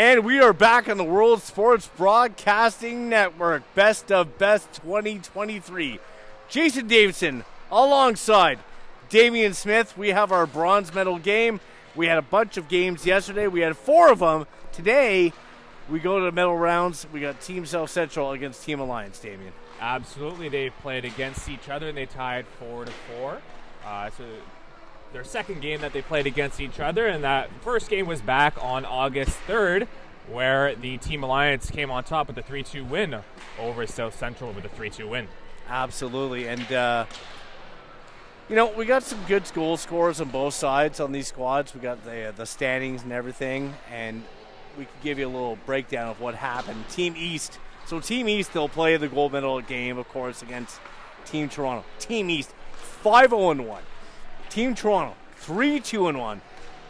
And we are back on the World Sports Broadcasting Network. Best of Best 2023. Jason Davidson alongside Damian Smith. We have our bronze medal game. We had a bunch of games yesterday. We had 4 of them. Today, we go to the medal rounds. We got Team South Central against Team Alliance, Damian. Absolutely. They played against each other, and they tied 4-4. So their second game that they played against each other, and that first game was back on August 3rd, where the Team Alliance came on top with a 3-2 win over South Central with a 3-2 win. Absolutely. And, we got some good goal scorers on both sides on these squads. We got the standings and everything, and we could give you a little breakdown of what happened. Team East. So Team East, they'll play the gold medal game, of course, against Team Toronto. Team East, 5-0-1. Team Toronto, 3-2-1.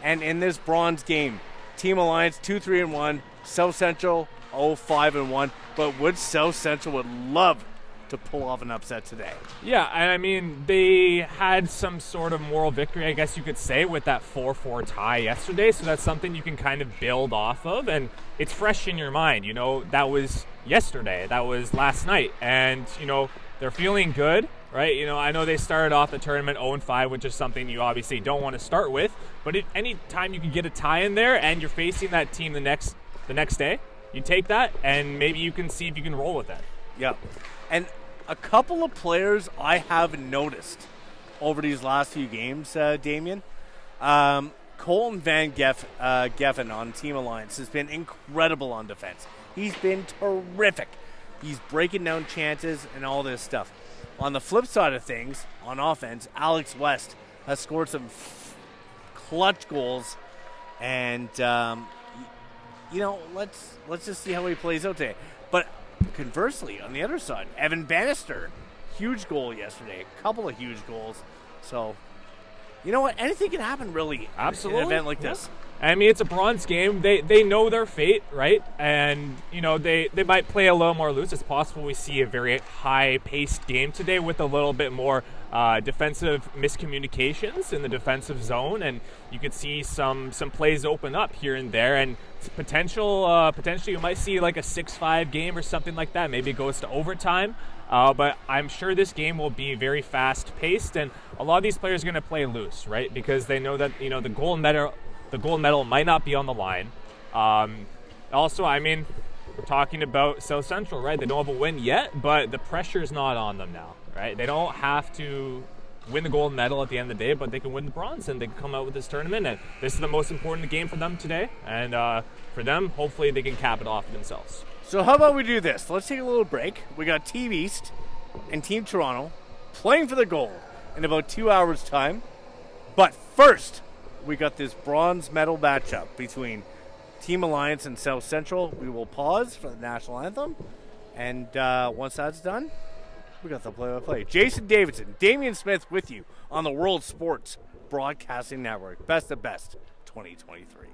And in this bronze game, Team Alliance, 2-3-1. South Central, 0-5-1. But would South Central would love to pull off an upset today. Yeah, and I mean, they had some sort of moral victory, I guess you could say, with that 4-4 tie yesterday. So that's something you can kind of build off of, and it's fresh in your mind. That was yesterday. That was last night. And, they're feeling good, right? I know they started off the tournament 0-5, which is something you obviously don't want to start with. But any time you can get a tie in there and you're facing that team the next day, you take that, and maybe you can see if you can roll with that. Yeah. And a couple of players I have noticed over these last few games, Damian. Colton Van Geffen on Team Alliance has been incredible on defense. He's been terrific. He's breaking down chances and all this stuff. On the flip side of things, on offense, Alex West has scored some clutch goals. And, let's just see how he plays out today. But conversely, on the other side, Evan Bannister, huge goal yesterday, a couple of huge goals. So, you know what? Anything can happen, really, Absolutely. in an event like this. I mean, it's a bronze game. They know their fate, right? And, they might play a little more loose. It's possible we see a very high-paced game today with a little bit more defensive miscommunications in the defensive zone, and you could see some plays open up here and there, and potentially you might see like a 6-5 game or something like that. Maybe it goes to overtime, but I'm sure this game will be very fast-paced, and a lot of these players are going to play loose, right? Because they know that the gold medal might not be on the line. Also, I mean, we're talking about South Central, right? They don't have a win yet, but the pressure's not on them now, right? They don't have to win the gold medal at the end of the day, but they can win the bronze, and they can come out with this tournament, and this is the most important game for them today, and for them, hopefully they can cap it off for themselves. So how about we do this? Let's take a little break. We got Team East and Team Toronto playing for the gold in about 2 hours' time. But first, we got this bronze medal matchup between Team Alliance and South Central. We will pause for the national anthem. And once that's done, we got the play-by-play. Jason Davidson, Damian Smith with you on the World Sports Broadcasting Network. Best of Best 2023.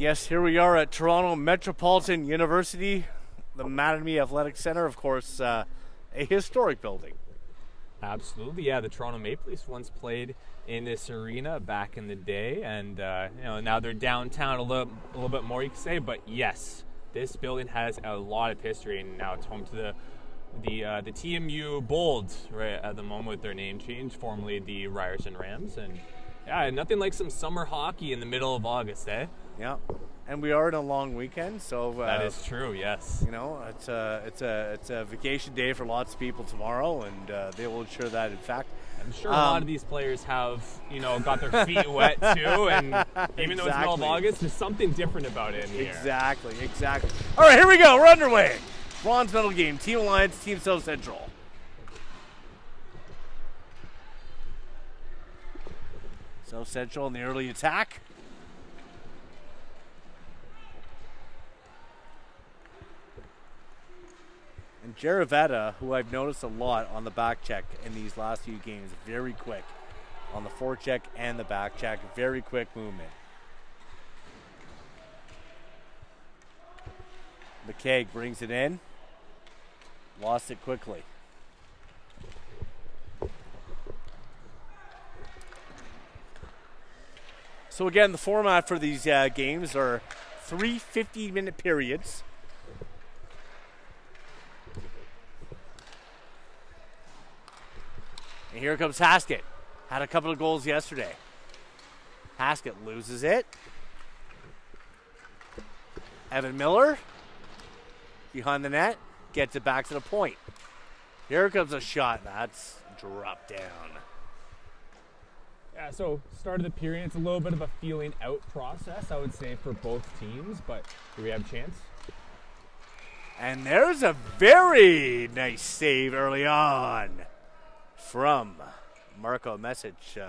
Yes, here we are at Toronto Metropolitan University, the Mattamy Athletic Center, of course, a historic building. Absolutely, yeah. The Toronto Maple Leafs once played in this arena back in the day, and now they're downtown a little bit more, you could say. But yes, this building has a lot of history, and now it's home to the TMU Bolds right at the moment with their name change, formerly the Ryerson Rams, and yeah, nothing like some summer hockey in the middle of August, eh? Yeah, and we are in a long weekend, so that is true. Yes, it's a vacation day for lots of people tomorrow, and they will ensure that. In fact, I'm sure a lot of these players have got their feet wet too, and even though it's middle of August, there's something different about it in here. Exactly. All right, here we go. We're underway. Bronze medal game. Team Alliance, Team South Central. South Central in the early attack. And Jaravetta, who I've noticed a lot on the back check in these last few games, very quick on the forecheck and the back check. Very quick movement. McKaig brings it in. Lost it quickly. So again, the format for these games are 3 15-minute periods. And here comes Haskett. Had a couple of goals yesterday. Haskett loses it. Evan Miller behind the net, gets it back to the point. Here comes a shot. That's dropped down. Yeah, so start of the period, it's a little bit of a feeling out process, I would say, for both teams, but do we have a chance? And there's a very nice save early on from Marco Message,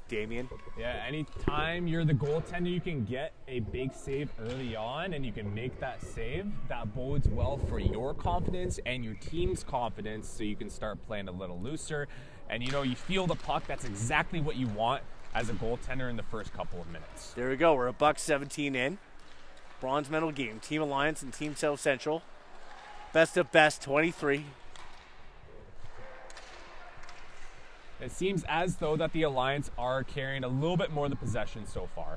Damien. Yeah, anytime you're the goaltender, you can get a big save early on and you can make that save. That bodes well for your confidence and your team's confidence, so you can start playing a little looser. And you feel the puck. That's exactly what you want as a goaltender in the first couple of minutes. There we go. We're a $1.17 in. Bronze medal game. Team Alliance and Team South Central. Best of best, 23. It seems as though that the Alliance are carrying a little bit more of the possession so far.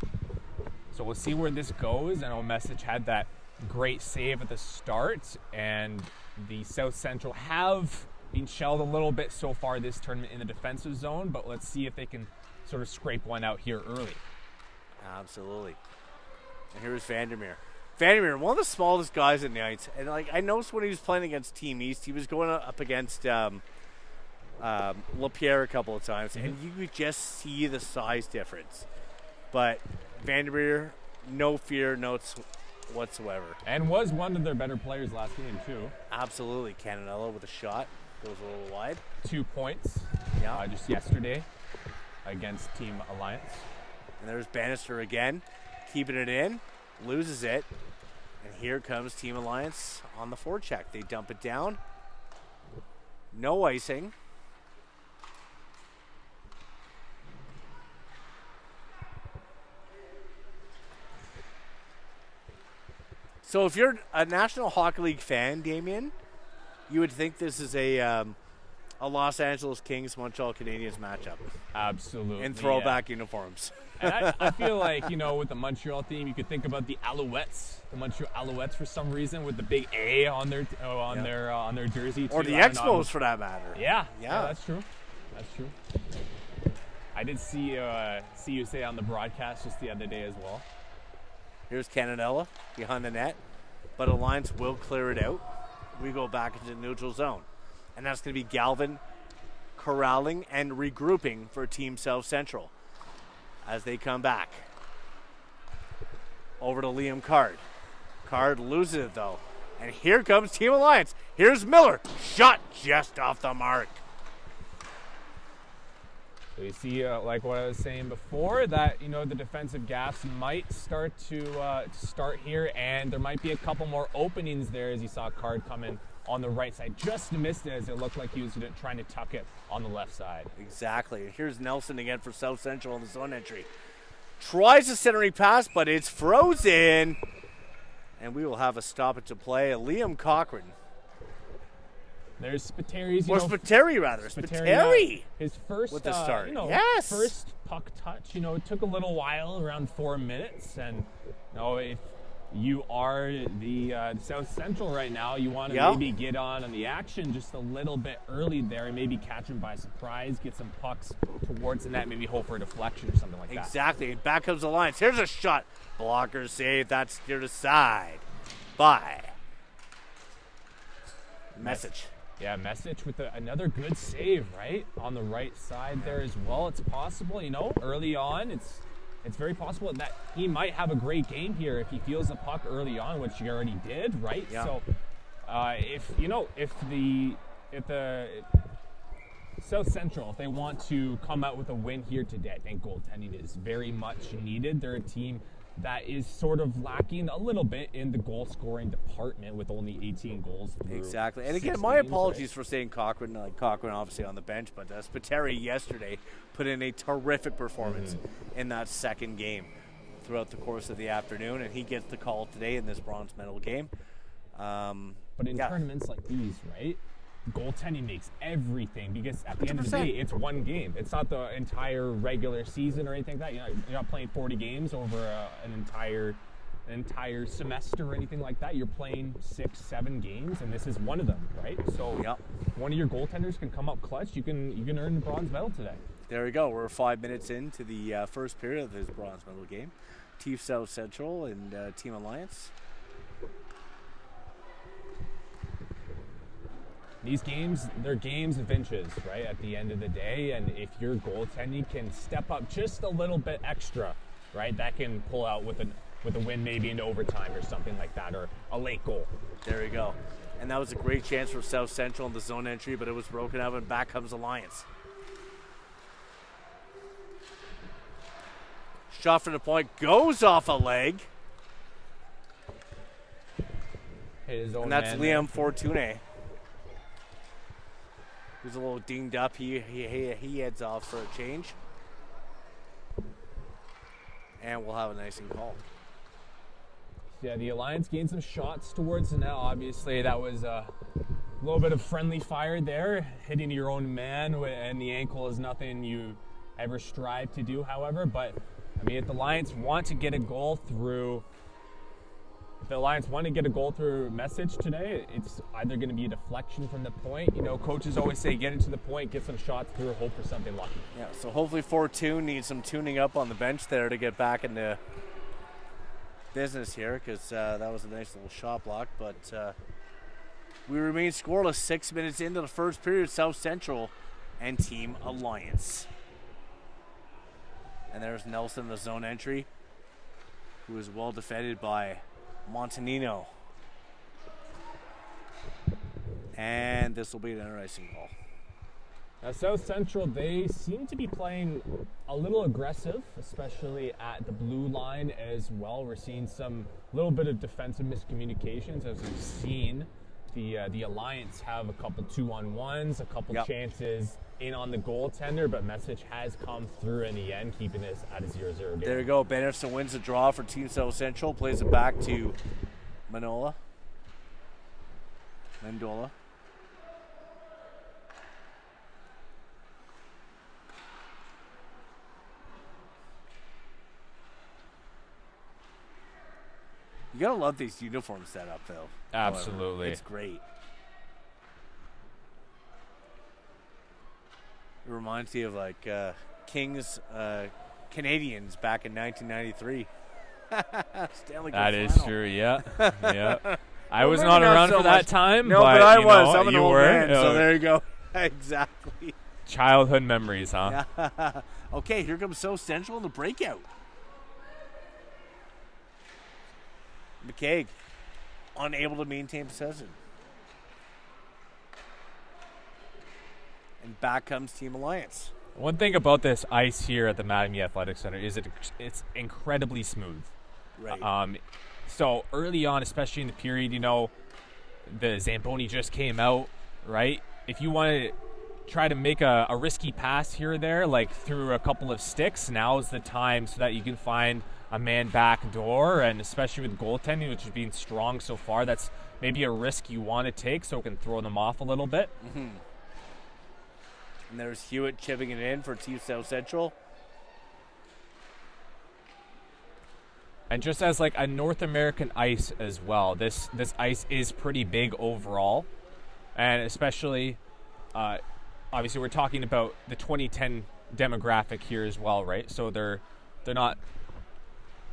So we'll see where this goes. I know Message had that great save at the start, and the South Central have been shelled a little bit so far this tournament in the defensive zone, but let's see if they can sort of scrape one out here early. Absolutely. And here's Vandermeer. Vandermeer, one of the smallest guys in the ice, and I noticed when he was playing against Team East, he was going up against LaPierre a couple of times, and you could just see the size difference. But Vandermeer, no fear, notes whatsoever. And was one of their better players last game, too. Absolutely. Cananella with a shot. Goes a little wide. 2 points. Yeah. Just yesterday against Team Alliance. And there's Bannister again. Keeping it in. Loses it. And here comes Team Alliance on the forecheck. They dump it down. No icing. So if you're a National Hockey League fan, Damien, you would think this is a Los Angeles Kings Montreal Canadiens matchup. Absolutely. In throwback uniforms. And I feel like, with the Montreal theme, you could think about the Alouettes, the Montreal Alouettes for some reason, with the big A on their jersey. Or the Expos, for that matter. Yeah, that's true. That's true. I did see you say on the broadcast just the other day as well. Here's Cananella behind the net, but Alliance will clear it out. We go back into the neutral zone. And that's going to be Galvin corralling and regrouping for Team South Central as they come back. Over to Liam Card. Card loses it, though. And here comes Team Alliance. Here's Miller. Shot just off the mark. So you see, like what I was saying before, that the defensive gaps might start to start here, and there might be a couple more openings there as you saw Card come in on the right side. Just missed it as it looked like he was trying to tuck it on the left side. Exactly. Here's Nelson again for South Central on the zone entry. Tries a centering pass, but it's frozen. And we will have a stoppage to play. Liam Cochrane. There's Spiteri. Or Spiteri, rather. Spiteri. His first, with the start. Yes. First puck touch. It took a little while, around 4 minutes. And, if you are the South Central right now, you want to maybe get on the action just a little bit early there and maybe catch him by surprise, get some pucks towards the net, maybe hope for a deflection or something like that. Exactly. And back comes the Lions. Here's a shot. Blocker save. That's steered aside by Message. Yeah, Message with another good save, right? On the right side there as well. It's possible, early on, it's very possible that he might have a great game here if he feels the puck early on, which he already did, right? Yeah. So, if the South Central, if they want to come out with a win here today, I think goaltending is very much needed. They're a team that is sort of lacking a little bit in the goal-scoring department with only 18 goals through Exactly. And again, 6 my games, apologies for saying Cochrane. Cochrane obviously on the bench, but Spiteri yesterday put in a terrific performance in that second game throughout the course of the afternoon, and he gets the call today in this bronze medal game. But in tournaments like these, right, goaltending makes everything, because at the end of the 100%. day, it's one game. It's not the entire regular season or anything like that. You're not playing 40 games over an entire semester or anything like that. You're playing 6-7 games, and this is one of them, right? So one of your goaltenders can come up clutch. You can earn the bronze medal today. There we go. We're 5 minutes into the first period of this bronze medal game. Team South Central and Team Alliance. These games, they're games of inches, right, at the end of the day. And if your goaltending can step up just a little bit extra, right, that can pull out with a win maybe into overtime or something like that, or a late goal. There we go. And that was a great chance for South Central in the zone entry, but it was broken up, and back comes Alliance. Shot from the point goes off a leg. Hit his own And that's man Liam there. Fortune. He's a little dinged up. He heads off for a change. And we'll have an icing call. Yeah, the Alliance gained some shots towards the net. Obviously, that was a little bit of friendly fire there. Hitting your own man and the ankle is nothing you ever strive to do, however. But, I mean, if the Alliance want to get a goal through Message today, it's either going to be a deflection from the point. Coaches always say get into the point, get some shots through, hope for something lucky. Yeah, so hopefully Fortune needs some tuning up on the bench there to get back into business here, because that was a nice little shot block. But we remain scoreless 6 minutes into the first period. South Central and Team Alliance. And there's Nelson, the zone entry, who is well defended by Montanino. And this will be an icing call. Now, South Central, they seem to be playing a little aggressive, especially at the blue line as well. We're seeing some little bit of defensive miscommunications, as we've seen the Alliance have a couple 2-on-1s, a couple chances in on the goaltender, but Message has come through in the end, keeping this at a 0-0 game. There you go. Benderson wins the draw for Team South Central, plays it back to Mendola. You gotta love these uniform setup, though. Absolutely. It's great. It reminds me of like Kings Canadians back in 1993. Stanley Cup That is final. true, yeah. Yeah. I was maybe not not around so for that much. time. No, but I you was. know, I'm an you old were. man, so there you go. Exactly. Childhood memories, huh? Yeah. Okay, here comes South Central in the breakout. McCaig, unable to maintain possession. And back comes Team Alliance. One thing about this ice here at the Mattamy Athletic Center is it's incredibly smooth. Right. So early on, especially in the period, the Zamboni just came out, right? If you want to try to make a risky pass here or there, like through a couple of sticks, now is the time so that you can find a man back door, and especially with goaltending, which has been strong so far, that's maybe a risk you want to take so it can throw them off a little bit. Mm-hmm. And there's Hewitt chipping it in for Team South Central. And just as like a North American ice as well, this ice is pretty big overall, and especially obviously we're talking about the 2010 demographic here as well, right? So they're not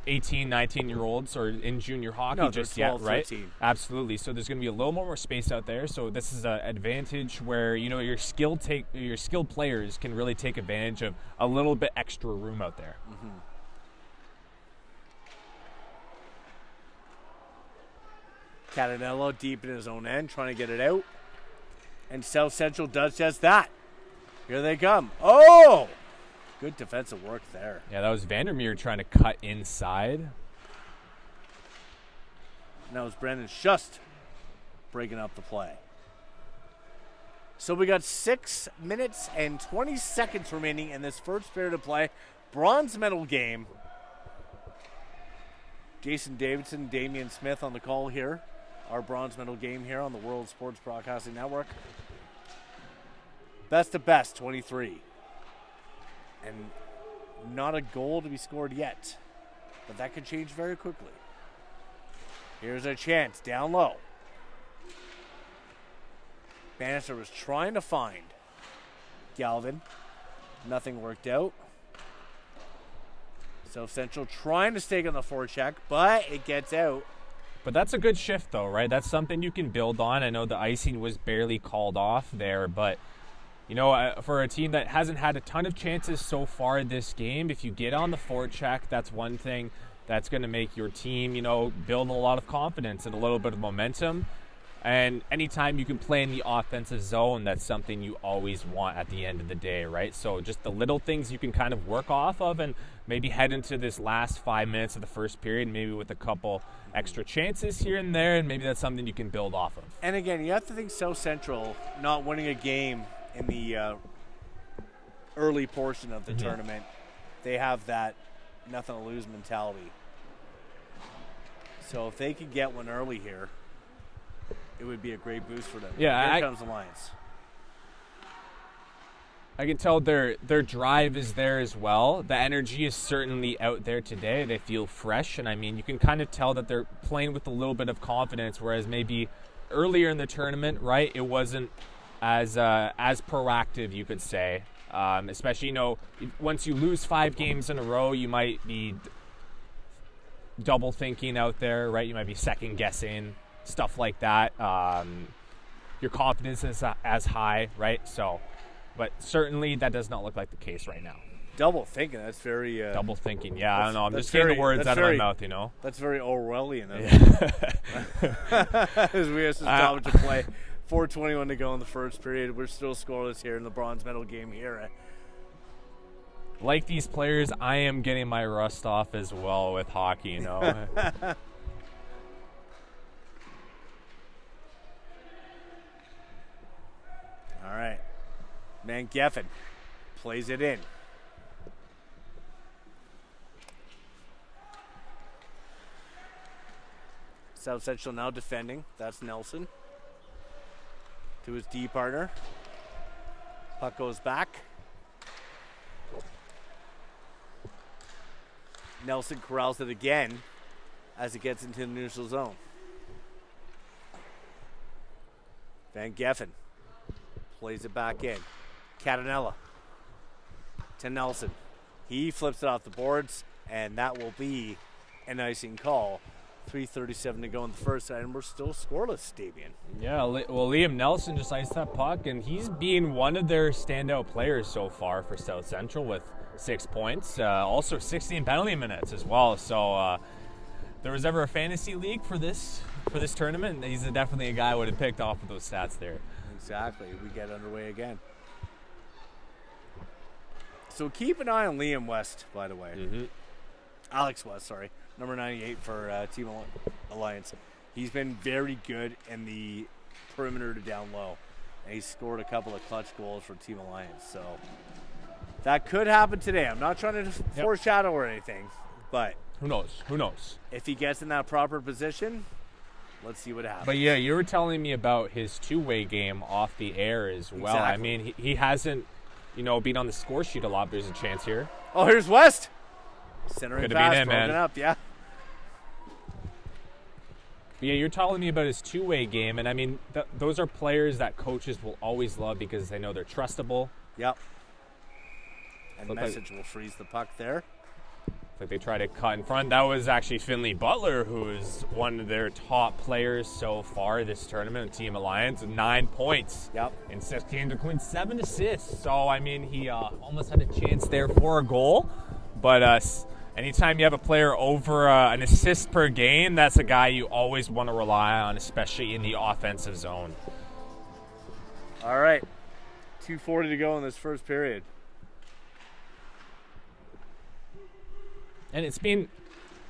18, 19-year-olds or in junior hockey just 12, yet, right? 13. Absolutely. So there's going to be a little more space out there. So this is an advantage where, you know, your skilled players can really take advantage of a little bit extra room out there. Mm-hmm. Catanello deep in his own end, trying to get it out. And South Central does just that. Here they come. Oh! Good defensive work there. Yeah, that was Vandermeer trying to cut inside. And that was Brandon Schust breaking up the play. So we got 6 minutes and 20 seconds remaining in this first period of play. Bronze medal game. Jason Davidson, Damian Smith on the call here. Our bronze medal game here on the World Sports Broadcasting Network. Best of best, 23. And not a goal to be scored yet. But that could change very quickly. Here's a chance down low. Bannister was trying to find Galvin. Nothing worked out. South Central trying to stake on the forecheck, but it gets out. But that's a good shift, though, right? That's something you can build on. I know the icing was barely called off there, but, you know, for a team that hasn't had a ton of chances so far this game, if you get on the forecheck, that's one thing that's going to make your team, you know, build a lot of confidence and a little bit of momentum. And anytime you can play in the offensive zone, that's something you always want at the end of the day, right? So just the little things you can kind of work off of and maybe head into this last 5 minutes of the first period, maybe with a couple extra chances here and there, and maybe that's something you can build off of. And again, you have to think South Central not winning a game in the early portion of the tournament. They have that nothing to lose mentality. So if they could get one early here, it would be a great boost for them. Yeah, Here comes the Lions. I can tell their drive is there as well. The energy is certainly out there today. They feel fresh, and I mean, you can kind of tell that they're playing with a little bit of confidence, whereas maybe earlier in the tournament, right, it wasn't as proactive, you could say. Especially, you know, once you lose 5 games in a row, you might be double thinking out there, right? You might be second guessing, stuff like that. Your confidence is as high, right? So, but certainly that does not look like the case right now. Double thinking, that's very... double thinking, yeah, I don't know. I'm just getting the words out of my mouth, you know? That's very Orwellian. Yeah. As we have to stop to play. 4:21 to go in the first period. We're still scoreless here in the bronze medal game here. Like these players, I am getting my rust off as well with hockey, you know? All right. Man Geffen plays it in. South Central now defending. That's Nelson. To his D partner. Puck goes back. Nelson corrals it again as it gets into the neutral zone. Van Geffen plays it back in. Catanella to Nelson. He flips it off the boards, and that will be an icing call. 3:37 to go in the first, and we're still scoreless, Damian. Yeah, well, Liam Nelson just iced that puck, and he's been one of their standout players so far for South Central with 6 points, also 16 penalty minutes as well. So there was ever a fantasy league for this tournament, he's definitely a guy I would have picked off of those stats there. Exactly. We get underway again. So keep an eye on Liam West, by the way. Mm-hmm. Alex West, sorry. Number 98 for Team Alliance. He's been very good in the perimeter to down low. and he scored a couple of clutch goals for Team Alliance. So that could happen today. I'm not trying to foreshadow or anything, but Who knows? if he gets in that proper position, let's see what happens. But yeah, you were telling me about his two-way game off the air as well. Exactly. I mean, he hasn't, been on the score sheet a lot, but there's a chance here. Oh, here's West. Centering Could have pass, been him, broken man. up, yeah. But yeah, you're telling me about his two-way game, and I mean, those are players that coaches will always love because they know they're trustable. Yep. And Looked like- Message will freeze the puck there. Like they try to cut in front. That was actually Finley Butler, who is one of their top players so far this tournament with Team Alliance. 9 points Yep. in 6 games, including 7 assists. So, I mean, he almost had a chance there for a goal. But anytime you have a player over an assist per game, that's a guy you always want to rely on, especially in the offensive zone. All right. 2:40 to go in this first period. And it's been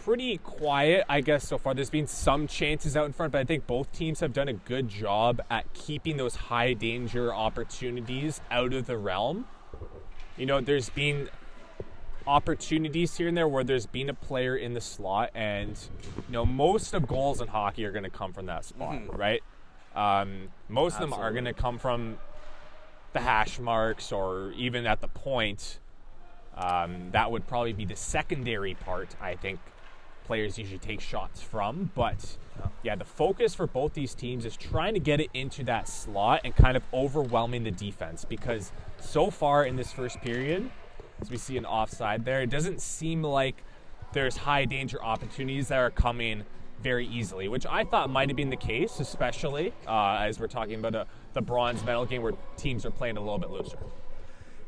pretty quiet, I guess, so far. There's been some chances out in front, but I think both teams have done a good job at keeping those high-danger opportunities out of the realm. There's been opportunities here and there where there's been a player in the slot, and, most of goals in hockey are going to come from that spot, right? Most of them are going to come from the hash marks or even at the point. That would probably be the secondary part, I think, players usually take shots from. But, yeah, the focus for both these teams is trying to get it into that slot and kind of overwhelming the defense. Because so far in this first period, as we see an offside there, it doesn't seem like there's high-danger opportunities that are coming very easily, which I thought might have been the case, especially as we're talking about the bronze medal game where teams are playing a little bit looser.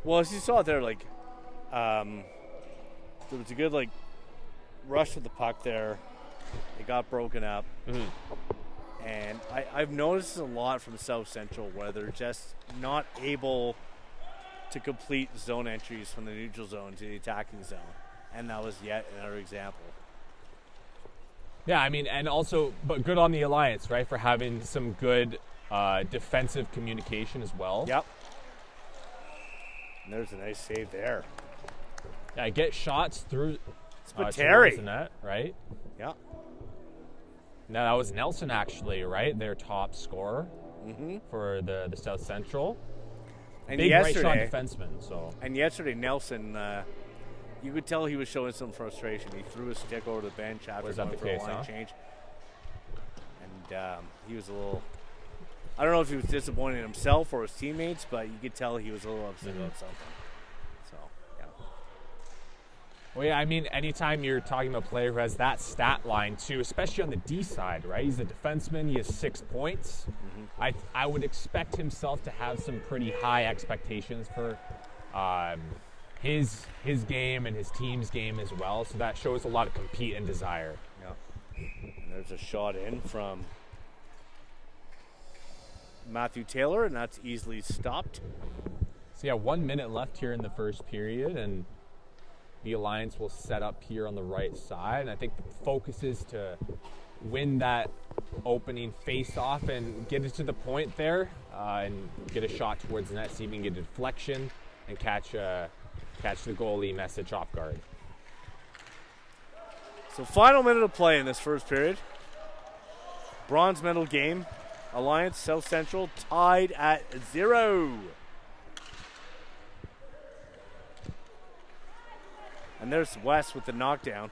Well, as you saw there, there was a good rush to the puck there. It got broken up, and I've noticed a lot from South Central where they're just not able to complete zone entries from the neutral zone to the attacking zone, and that was yet another example. Yeah, I mean, and also, but good on the Alliance, right, for having some good defensive communication as well. Yep. And there's a nice save there. Yeah, get shots through towards Spiteri. the net, right? Yeah. Now, that was Nelson, actually, right? Their top scorer for the South Central. And Big right shot yesterday, defenseman, so. and yesterday Nelson, you could tell he was showing some frustration. He threw his stick over the bench after Was that going the for case, a line huh? change. And he was a little, I don't know if he was disappointed in himself or his teammates, but you could tell he was a little upset about something. So, yeah. Well, yeah, I mean, anytime you're talking about a player who has that stat line, too, especially on the D side, right? He's a defenseman. He has 6 points. I would expect himself to have some pretty high expectations for his game and his team's game as well. So that shows a lot of compete and desire. Yeah. And there's a shot in from Matthew Taylor, and that's easily stopped. So, yeah, 1 minute left here in the first period, and the Alliance will set up here on the right side. And I think the focus is to win that opening face-off and get it to the point there and get a shot towards the net, see if we can get a deflection and catch the goalie Message off guard. So final minute of play in this first period. Bronze medal game. Alliance South Central tied at 0. And there's West with the knockdown.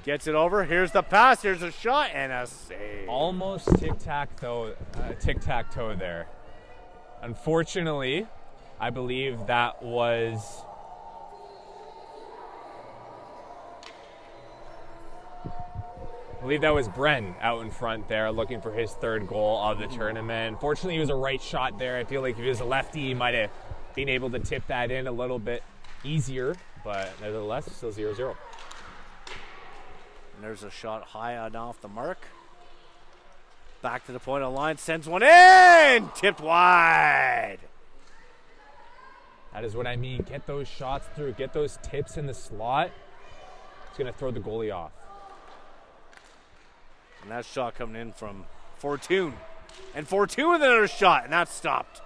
Gets it over. Here's the pass. Here's a shot and a save. Almost tic-tac-toe there. Unfortunately, I believe that was Bren out in front there looking for his 3rd goal of the tournament. Unfortunately, it was a right shot there. I feel like if he was a lefty, he might have been able to tip that in a little bit easier, but nevertheless, still 0-0. And there's a shot high and off the mark. Back to the point of the line. Sends one in. Tipped wide. That is what I mean. Get those shots through. Get those tips in the slot. It's going to throw the goalie off. And that shot coming in from Fortune. And Fortune with another shot, and that's stopped.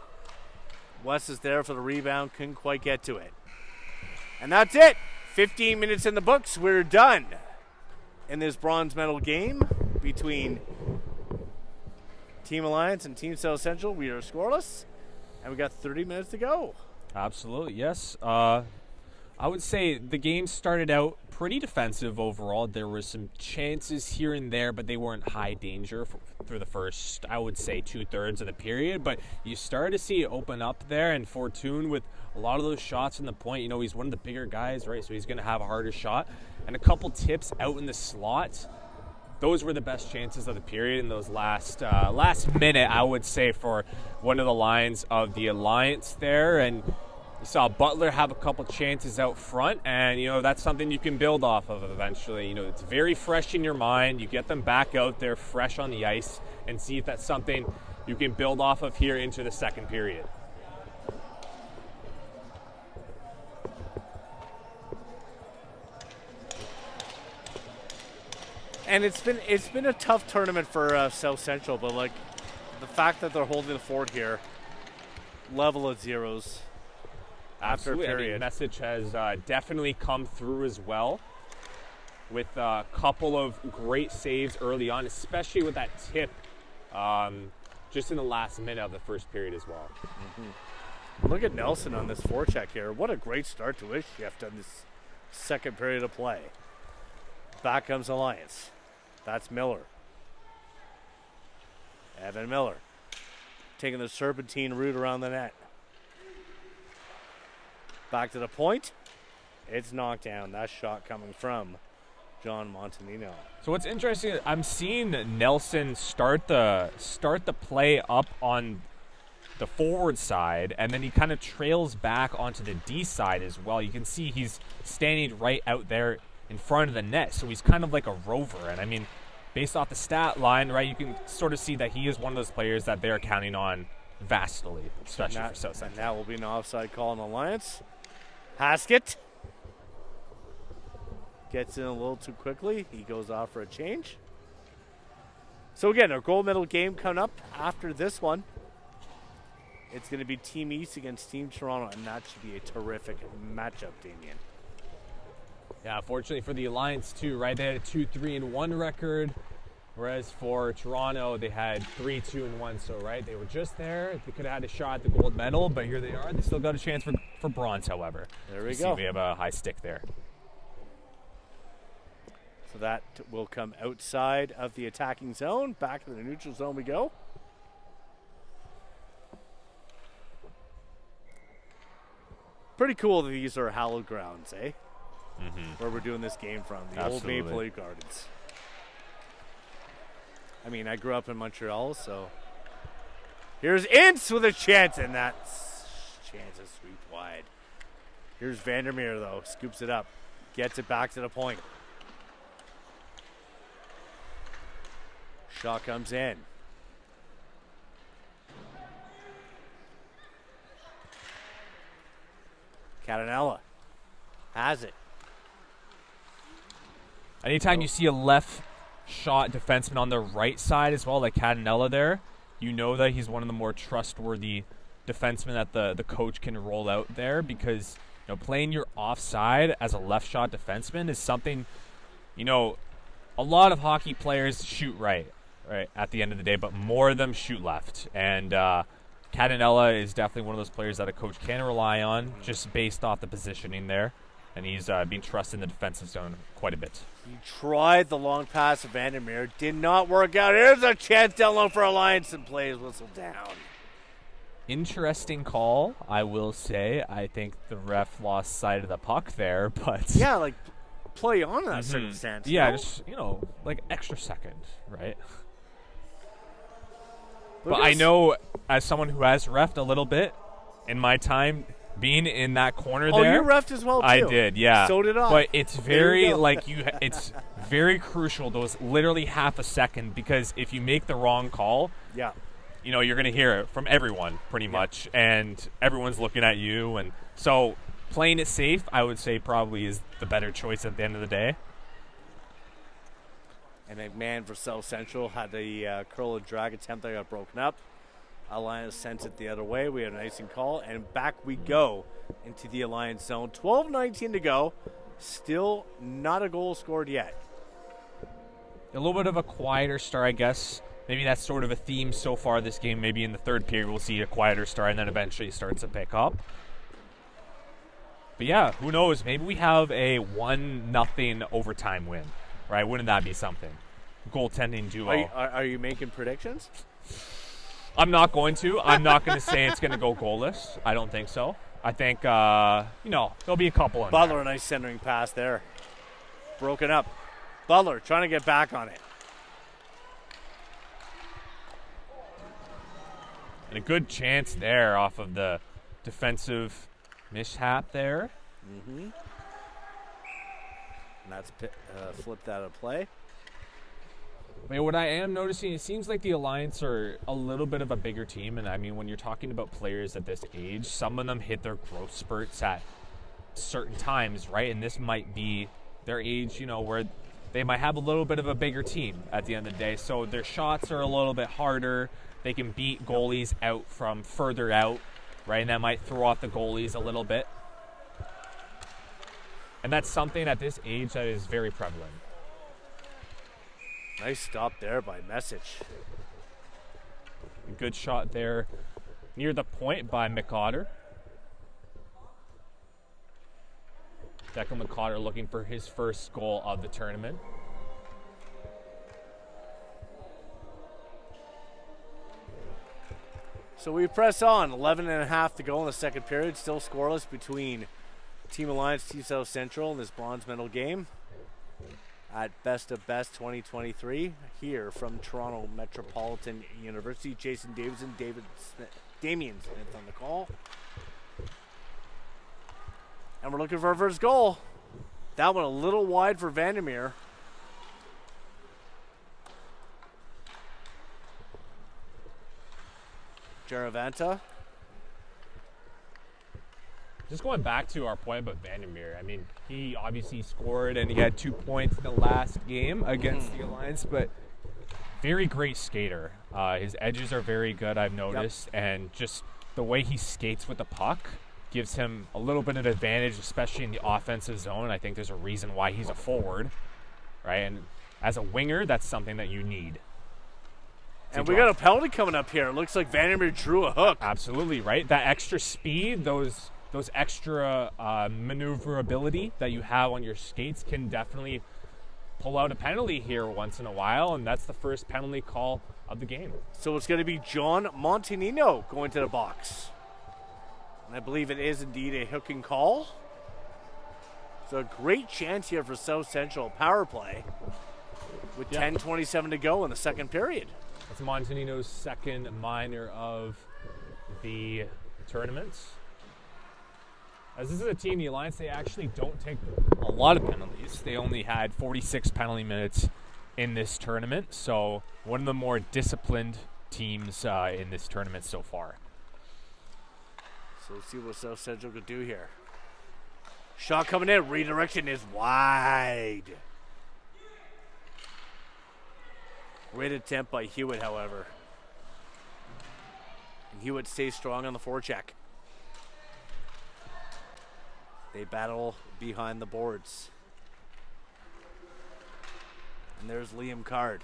West is there for the rebound, couldn't quite get to it. And that's it. 15 minutes in the books. We're done in this bronze medal game between Team Alliance and Team South Central. We are scoreless, and we got 30 minutes to go. Absolutely, yes. I would say the game started out pretty defensive overall. There were some chances here and there, but they weren't high danger through the first, I would say, 2/3 of the period. But you started to see it open up there, and Fortune with a lot of those shots in the point. You know, he's one of the bigger guys, right? So he's going to have a harder shot. And a couple tips out in the slot. Those were the best chances of the period in those last minute, I would say, for one of the lines of the Alliance there. And you saw Butler have a couple chances out front, and, you know, that's something you can build off of eventually. You know, it's very fresh in your mind. You get them back out there fresh on the ice and see if that's something you can build off of here into the second period. And it's been a tough tournament for South Central, but like the fact that they're holding the fort here, level at zeros after a period. I mean, message has definitely come through as well, with a couple of great saves early on, especially with that tip just in the last minute of the first period as well. Mm-hmm. Look at Nelson on this forecheck here. What a great start to his shift on this second period of play. Back comes Alliance. That's Miller. Evan Miller taking the serpentine route around the net. Back to the point. It's knocked down. That shot coming from John Montanino. So what's interesting, I'm seeing Nelson start the play up on the forward side, and then he kind of trails back onto the D side as well. You can see he's standing right out there in front of the net, so he's kind of like a rover. And I mean, based off the stat line, right, you can sort of see that he is one of those players that they're counting on vastly, especially for South Central. And that will be an offside call in Alliance. Haskett gets in a little too quickly. He goes off for a change. So again, our gold medal game coming up after this one. It's going to be Team East against Team Toronto, and that should be a terrific matchup, Damien. Yeah, fortunately for the Alliance too, right? They had a 2-3-1 record, whereas for Toronto they had 3-2-1. So right, they were just there. They could have had a shot at the gold medal, but here they are. They still got a chance for bronze, however. There we go. See, we have a high stick there. So that will come outside of the attacking zone. Back to the neutral zone we go. Pretty cool that these are hallowed grounds, eh? Mm-hmm. Where we're doing this game from, the Absolutely. old Maple Leaf Gardens. I mean, I grew up in Montreal, so here's Ince with a chance, and that chance is swept wide. Here's Vandermeer, though, scoops it up, gets it back to the point. Shot comes in. Catanella has it. Anytime you see a left shot defenseman on the right side as well, like Catanella there, you know that he's one of the more trustworthy defensemen that the coach can roll out there, because, you know, playing your offside as a left shot defenseman is something, you know, a lot of hockey players shoot right at the end of the day, but more of them shoot left. And Catanella is definitely one of those players that a coach can rely on just based off the positioning there. And he's being trusted in the defensive zone quite a bit. He tried the long pass to Vandermeer. Did not work out. Here's a chance down low for Alliance, and plays whistle down. Interesting call, I will say. I think the ref lost sight of the puck there, but... Yeah, like, play on in that circumstance. Yeah, no? just, you know, like extra second, right? Look But I know, as someone who has reffed a little bit in my time being in that corner Oh, there. you reffed as well, too. I did, yeah. So did I. But it's There very, you go. like, it's very crucial, those literally half a second, because if you make the wrong call, Yeah. you know, you're going to hear it from everyone pretty much, and everyone's looking at you. And so playing it safe, I would say, probably is the better choice at the end of the day. And McMahon for South Central had the curl and drag attempt that got broken up. Alliance sent it the other way. We had an icing call, and back we go into the Alliance zone. 12:19 to go. Still not a goal scored yet. A little bit of a quieter start, I guess. Maybe that's sort of a theme so far this game. Maybe in the third period we'll see a quieter start, and then eventually it starts to pick up. But yeah, who knows? Maybe we have a 1-0 overtime win, right? Wouldn't that be something? Goaltending duo. Are you making predictions? I'm not going to. I'm not going to say it's going to go goalless. I don't think so. I think, there'll be a couple in Butler, there. a nice centering pass there. Broken up. Butler trying to get back on it. And a good chance there off of the defensive mishap there. Mm-hmm. And that's flipped out of play. I mean, what I am noticing, it seems like the Alliance are a little bit of a bigger team. And I mean, when you're talking about players at this age, some of them hit their growth spurts at certain times, right? And this might be their age, where they might have a little bit of a bigger team at the end of the day. So their shots are a little bit harder. They can beat goalies out from further out, right? And that might throw off the goalies a little bit. And that's something at this age that is very prevalent. Nice stop there by Message. A good shot there near the point by McOtter. Declan McOtter looking for his first goal of the tournament. So we press on. 11.5 to go in the second period. Still scoreless between Team Alliance, Team South Central in this bronze medal game at Best of Best 2023 here from Toronto Metropolitan University. Jason Davidson, Damian Smith on the call. And we're looking for our first goal. That one a little wide for Vandermeer. Jaravanta. Just going back to our point about Vandermeer, I mean, he obviously scored and he had 2 points in the last game against the Alliance, but very great skater. His edges are very good, I've noticed, and just the way he skates with the puck gives him a little bit of advantage, especially in the offensive zone. I think there's a reason why he's a forward, right? And as a winger, that's something that you need. And we got a penalty coming up here. It looks like Vandermeer drew a hook. Absolutely, right? That extra speed, those extra maneuverability that you have on your skates can definitely pull out a penalty here once in a while, and that's the first penalty call of the game. So it's going to be John Montanino going to the box. And I believe it is indeed a hooking call. So a great chance here for South Central power play with 10:27 to go in the second period. That's Montanino's second minor of the tournament. As this is a team, the Alliance, they actually don't take a lot of penalties. They only had 46 penalty minutes in this tournament, so one of the more disciplined teams in this tournament so far. So let's see what South Central could do here. Shot coming in. Redirection is wide. Great attempt by Hewitt, however. And Hewitt stays strong on the forecheck. They battle behind the boards. And there's Liam Card.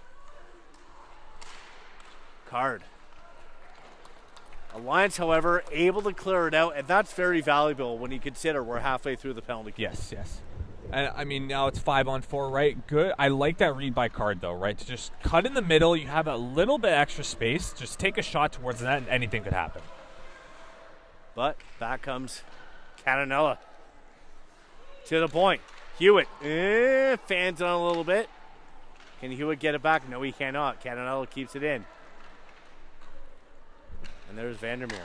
Alliance, however, able to clear it out, and that's very valuable when you consider we're halfway through the penalty kill. Yes. And I mean, now it's 5-on-4, right? Good. I like that read by Card, though, right? To just cut in the middle, you have a little bit extra space. Just take a shot towards that, and anything could happen. But back comes Catanella. To the point. Hewitt fans on a little bit. Can Hewitt get it back? No, he cannot. Catanella keeps it in. And there's Vandermeer.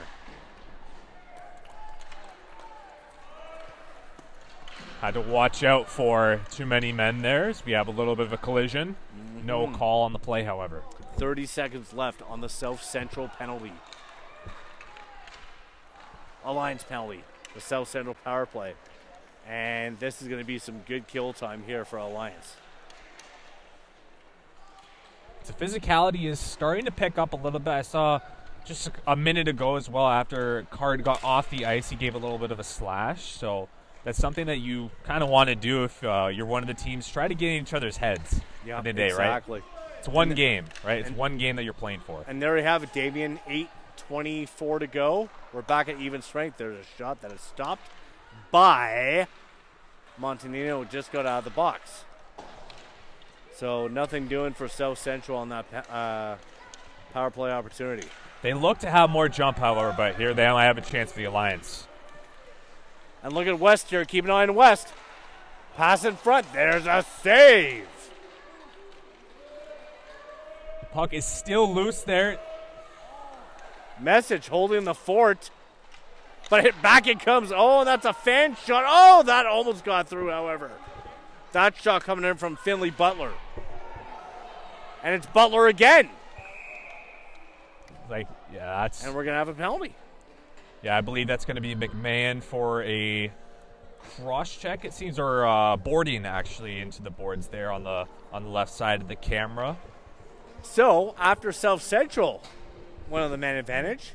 Had to watch out for too many men there. So we have a little bit of a collision. No call on the play, however. 30 seconds left on the South Central penalty. Alliance penalty. The South Central power play. And this is going to be some good kill time here for Alliance. The physicality is starting to pick up a little bit. I saw just a minute ago as well, after Card got off the ice, he gave a little bit of a slash. So that's something that you kind of want to do if you're one of the teams. Try to get in each other's heads in the day, exactly. right? It's one game, right? It's one game that you're playing for. And there you have it, Damien. 8:24 to go. We're back at even strength. There's a shot that is stopped by Montanino, just got out of the box. So nothing doing for South Central on that power play opportunity. They look to have more jump, however, but here they only have a chance for the Alliance. And look at West here. Keep an eye on West. Pass in front. There's a save. The puck is still loose there. Message holding the fort. But back it comes. Oh, that's a fan shot. Oh, that almost got through, however. That shot coming in from Finley Butler. And it's Butler again. And we're going to have a penalty. Yeah, I believe that's going to be McMahon for a cross-check, it seems, or boarding, actually, into the boards there on the left side of the camera. So, after South Central went on the man advantage,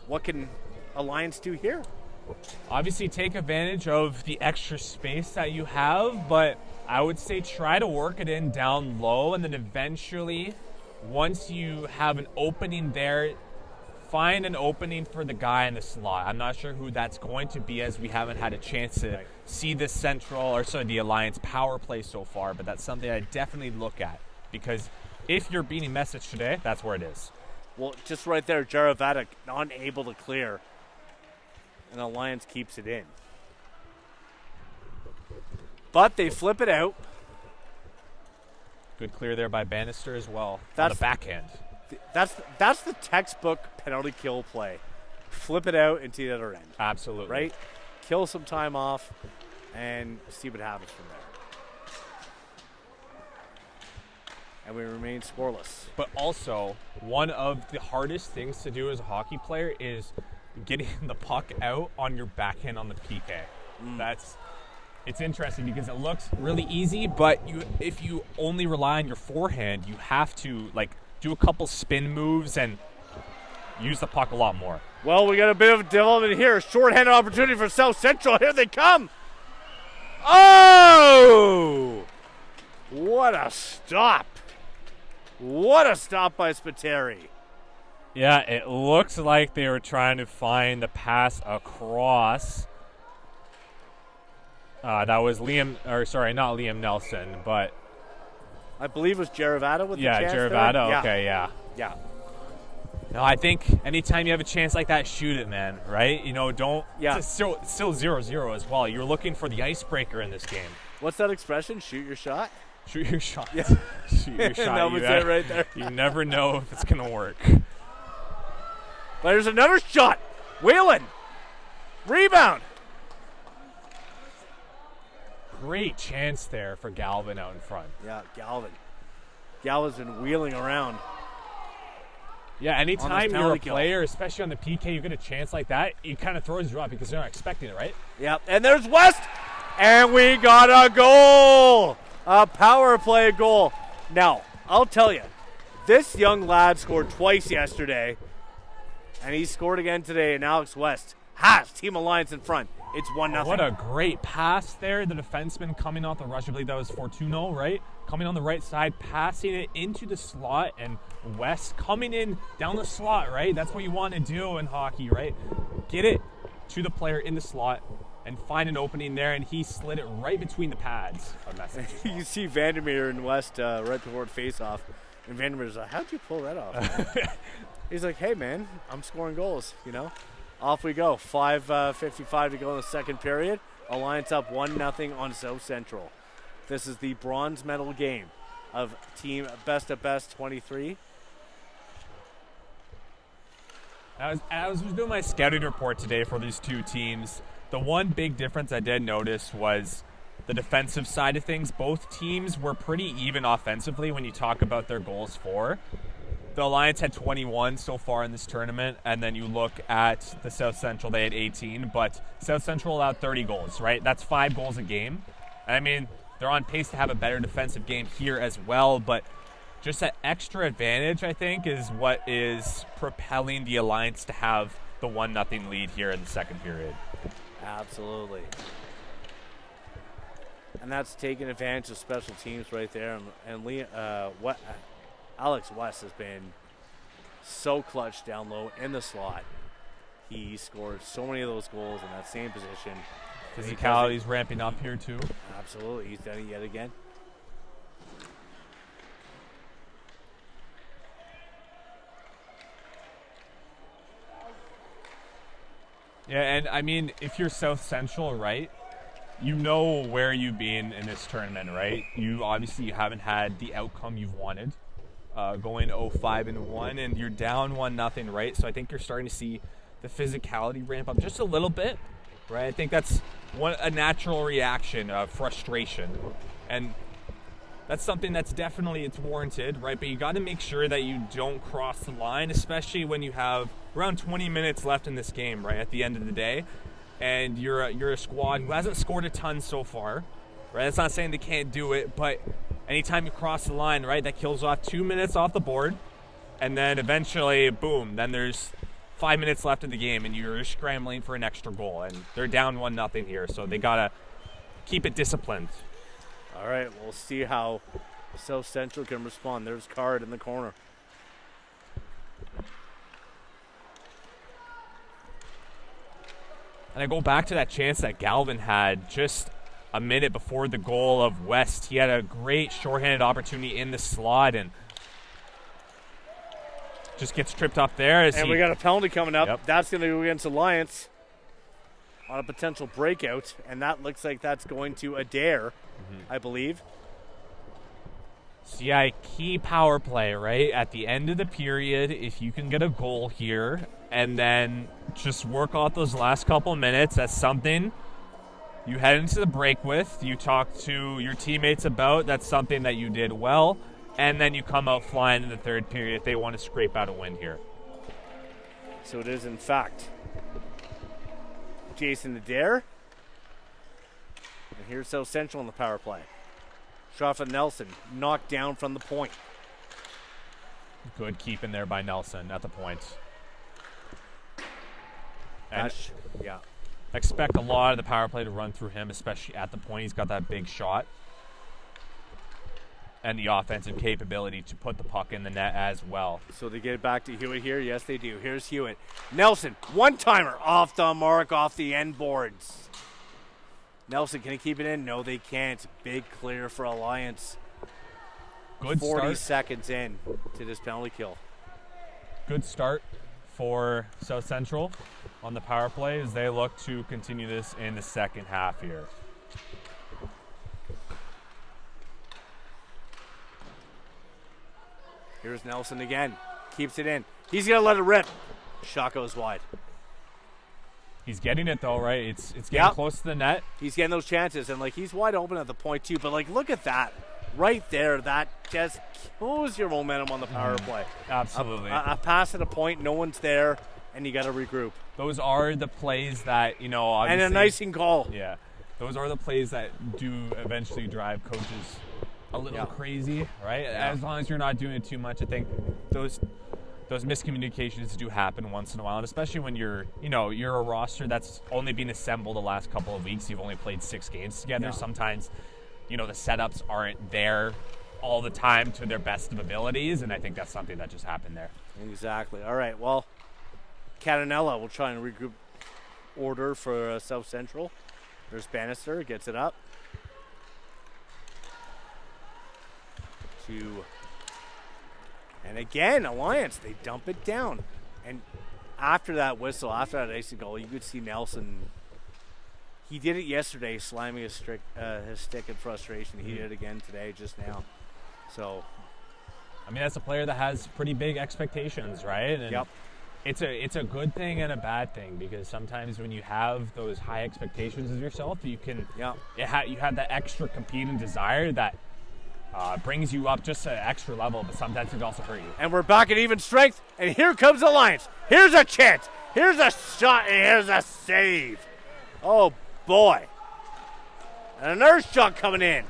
what can Alliance do here? Obviously, take advantage of the extra space that you have, but I would say try to work it in down low, and then eventually, once you have an opening there, find an opening for the guy in the slot. I'm not sure who that's going to be, as we haven't had a chance to see the the Alliance power play so far, but that's something I definitely look at, because if you're beating Message today, that's where it is. Well, just right there, Jaravada unable to clear, and Alliance keeps it in. But they flip it out. Good clear there by Bannister as well on the backhand. That's the textbook penalty kill play. Flip it out into the other end. Absolutely. Right? Kill some time off and see what happens from there. And we remain scoreless. But also, one of the hardest things to do as a hockey player is getting the puck out on your backhand on the PK. It's interesting because it looks really easy, but if you only rely on your forehand, you have to do a couple spin moves and use the puck a lot more. Well, we got a bit of development here. Short-handed opportunity for South Central. Here they come. Oh! What a stop. What a stop by Spiteri. Yeah, it looks like they were trying to find the pass across. That was not Liam Nelson, but I believe it was Jaravada with the chance Jaravada. there. Okay, yeah. No, I think anytime you have a chance like that, shoot it, man. Right? Don't. Yeah. It's still 0-0 as well. You're looking for the icebreaker in this game. What's that expression? Shoot your shot. Shoot your shot. Yeah. Shoot your shot. That was it right there. You never know if it's gonna work. But there's another shot. Whelan. Rebound. Great chance there for Galvin out in front. Yeah, Galvin. Galvin's been wheeling around. Yeah, anytime you're a player, especially on the PK, you get a chance like that, it kind of throws you off because you're not expecting it, right? Yeah, and there's West. And we got a goal. A power play goal. Now, I'll tell you, this young lad scored twice yesterday, and he scored again today, and Alex West has Team Alliance in front. It's 1-0. What a great pass there. The defenseman coming off the rush. I believe that was Fortuno, right? Coming on the right side, passing it into the slot, and West coming in down the slot, right? That's what you want to do in hockey, right? Get it to the player in the slot and find an opening there, and he slid it right between the pads of Message. You see Vandermeer and West right before the face-off, and Vandermeer's like, how'd you pull that off? He's like, hey, man, I'm scoring goals, Off we go. 5:55 to go in the second period. Alliance up 1-0 on South Central. This is the bronze medal game of Team Best of Best 23. I was doing my scouting report today for these two teams. The one big difference I did notice was the defensive side of things. Both teams were pretty even offensively when you talk about their goals for. The Alliance had 21 so far in this tournament, and then you look at the South Central, they had 18, but South Central allowed 30 goals, right? That's 5 goals a game. I mean, they're on pace to have a better defensive game here as well, but just that extra advantage, I think, is what is propelling the Alliance to have the 1-0 lead here in the second period. Absolutely. And that's taking advantage of special teams right there. And Alex West has been so clutch down low in the slot. He scored so many of those goals in that same position. Physicality's ramping up here too. Absolutely. He's done it yet again. Yeah, and I mean, if you're South Central, right, you know where you've been in this tournament, right? You obviously haven't had the outcome you've wanted, going 0-5-1, and you're down 1-0, right? So I think you're starting to see the physicality ramp up just a little bit, right? I think that's a natural reaction of frustration, and that's something that's definitely, it's warranted, right? But you got to make sure that you don't cross the line, especially when you have around 20 minutes left in this game, right, at the end of the day. And you're a squad who hasn't scored a ton so far, right? That's not saying they can't do it, but anytime you cross the line, right, that kills off 2 minutes off the board. And then eventually, boom, then there's 5 minutes left in the game, and you're scrambling for an extra goal. And they're down 1-0 here, so they got to keep it disciplined. All right, we'll see how South Central can respond. There's Card in the corner. And I go back to that chance that Galvin had just a minute before the goal of West. He had a great shorthanded opportunity in the slot and just gets tripped up there. And we got a penalty coming up. Yep. That's going to go against Alliance on a potential breakout, and that looks like that's going to Adair, I believe. So yeah, key power play, right? At the end of the period, if you can get a goal here and then just work off those last couple minutes, that's something you head into the break with, you talk to your teammates about, that's something that you did well, and then you come out flying in the third period if they want to scrape out a win here. So it is, in fact, Jason Adair. And here's South Central on the power play. Shot from Nelson, knocked down from the point. Good keeping there by Nelson at the point. And yeah. Expect a lot of the power play to run through him, especially at the point. He's got that big shot. And the offensive capability to put the puck in the net as well. So they get it back to Hewitt here? Yes, they do. Here's Hewitt. Nelson, one-timer off the mark, off the end boards. Nelson, can he keep it in? No, they can't. Big clear for Alliance. Good 40 start. seconds in to this penalty kill. Good start for South Central on the power play as they look to continue this in the second half here. Here's Nelson again. Keeps it in. He's going to let it rip. Shot goes wide. He's getting it though, right? It's getting close to the net. He's getting those chances, and he's wide open at the point too. But look at that right there. That just kills your momentum on the power play. Absolutely. A pass at a point, no one's there, and you got to regroup. Those are the plays that obviously, and an icing call. Yeah, those are the plays that do eventually drive coaches a little crazy, right? Yeah. As long as you're not doing it too much, I think those miscommunications do happen once in a while, and especially when you're a roster that's only been assembled the last couple of weeks. You've only played 6 games together. Yeah. Sometimes, the setups aren't there all the time to their best of abilities, and I think that's something that just happened there. Exactly. All right, well, Catanella will try and regroup order for South Central. There's Bannister, gets it up. And again, Alliance, they dump it down. And after that whistle, after that icing goal, you could see Nelson. He did it yesterday, slamming his stick in frustration. He did it again today, just now. So, I mean, that's a player that has pretty big expectations, right? And it's a good thing and a bad thing, because sometimes when you have those high expectations of yourself, you can you have that extra competing desire that brings you up just an extra level, but sometimes it can also hurt you. And we're back at even strength, and here comes Alliance. Here's a chance. Here's a shot, and here's a save. Oh, boy. And another shot coming in.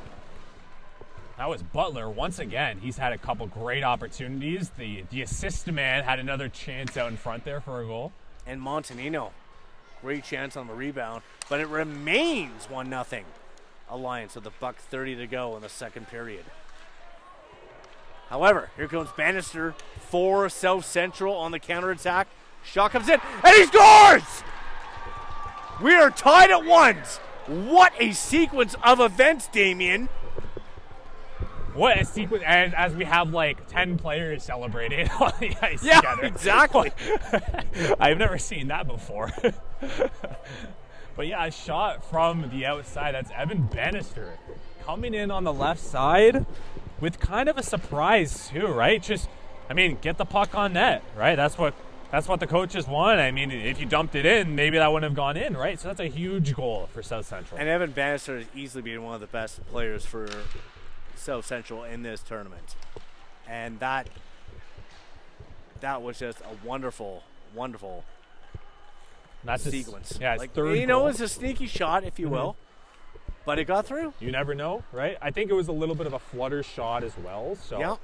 That was Butler once again. He's had a couple great opportunities. The assist man had another chance out in front there for a goal. And Montanino, great chance on the rebound, but it remains 1-0 Alliance with $1:30 to go in the second period. However, here comes Bannister for South Central on the counterattack. Shot comes in, and he scores! We are tied at 1. What a sequence of events, Damien. What a sequence, and as we have like 10 players celebrating on the ice Yeah, together. exactly. I've never seen that before. But yeah, a shot from the outside. That's Evan Bannister coming in on the left side with kind of a surprise too, right? Just, I mean, get the puck on net, right? That's what the coaches want. I mean, if you dumped it in, maybe that wouldn't have gone in, right? So that's a huge goal for South Central. And Evan Bannister has easily been one of the best players for South Central in this tournament. And that was just a wonderful That's sequence. Yeah, it's like, third you know, goal. it's a sneaky shot, if you will, but it got through. You never know, right? I think it was a little bit of a flutter shot as well. So Yeah.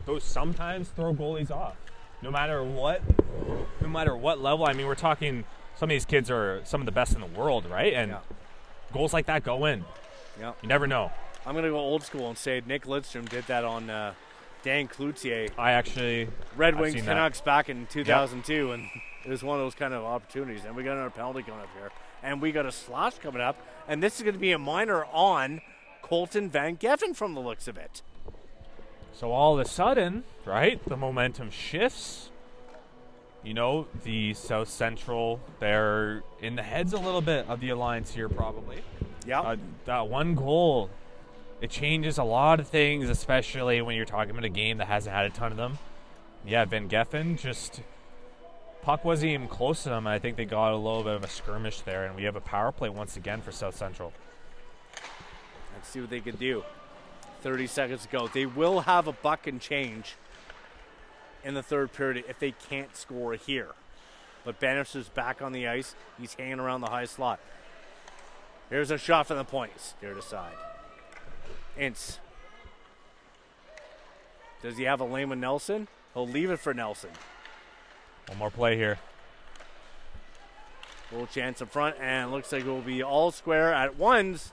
those sometimes throw goalies off, no matter what level. I mean, we're talking some of these kids are some of the best in the world, right? And Yeah. goals like that go in. Yeah. You never know. I'm going to go old school and say Nick Lidstrom did that on Dan Cloutier, I've seen that. Canucks back in 2002, and it was one of those kind of opportunities. And we got another penalty coming up here, and we got a slash coming up, and this is going to be a minor on Colton Van Geffen from the looks of it. So all of a sudden, right, the momentum shifts. You know, the South Central, they're in the heads a little bit of the Alliance here probably. Yeah. That one goal, it changes a lot of things, especially when you're talking about a game that hasn't had a ton of them. Yeah, Van Geffen, just puck wasn't even close to them. I think they got a little bit of a skirmish there, and we have a power play once again for South Central. Let's see what they can do. 30 seconds to go. They will have a buck and change in the third period if they can't score here. But Bannister's back on the ice. He's hanging around the high slot. Here's a shot from the point. Steered aside. Ince. Does he have a lane with Nelson? He'll leave it for Nelson. One more play here. Little chance in front, and looks like it will be all square at 1s.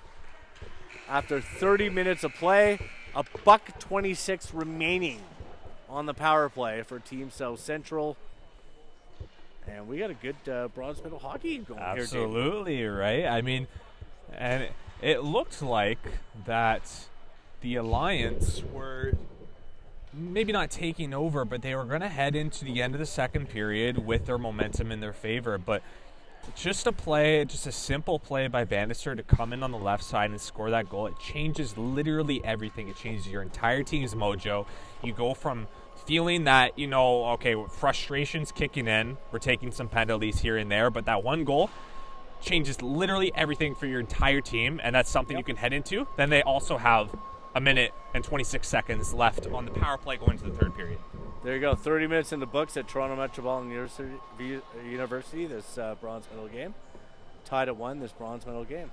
After 30 minutes of play, $1:26 remaining on the power play for Team South Central. And we got a good bronze medal hockey going here, Dave. Absolutely, right? I mean, and it looked like that the Alliance were maybe not taking over, but they were going to head into the end of the second period with their momentum in their favor. But just a simple play by Bannister to come in on the left side and score that goal, it changes literally everything. It changes your entire team's mojo. You go from feeling that, you know, okay, frustration's kicking in, we're taking some penalties here and there, but that one goal changes literally everything for your entire team, and that's something you can head into. Then they also have a minute and 26 seconds left on the power play going into the third period. There you go. 30 minutes in the books at Toronto Metropolitan University, this bronze medal game. Tied at 1, this bronze medal game.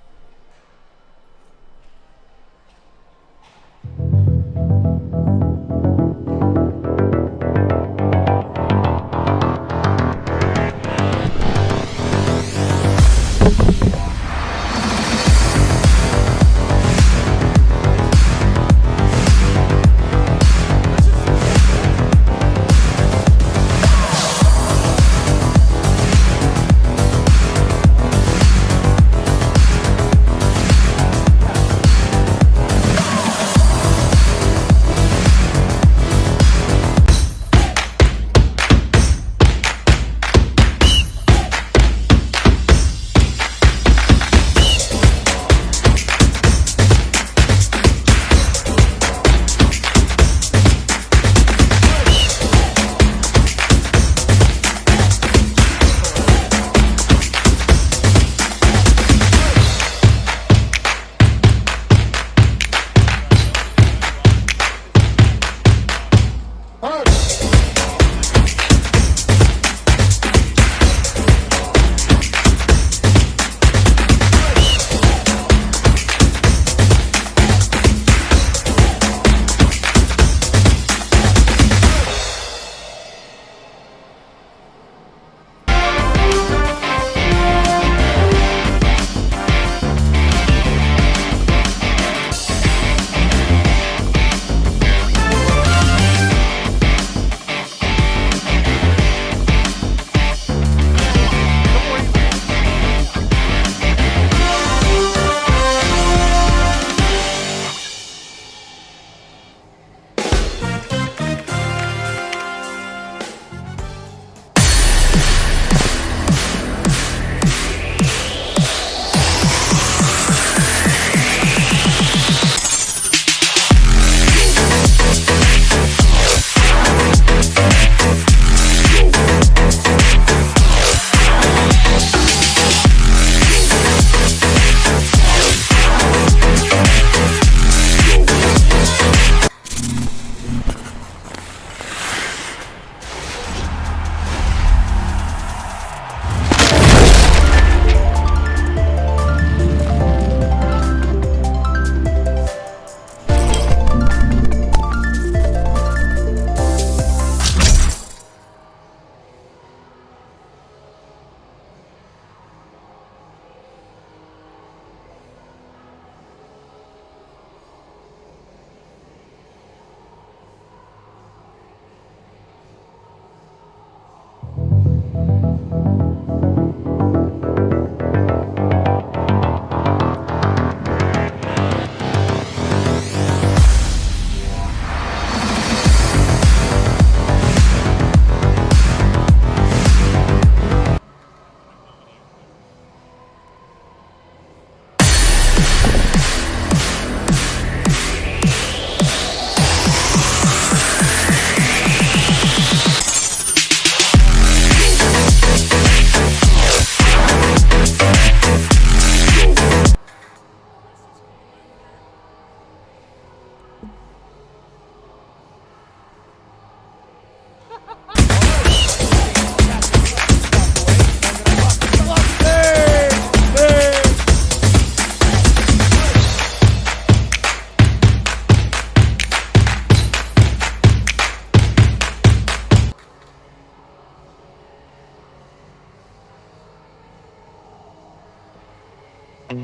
Yeah,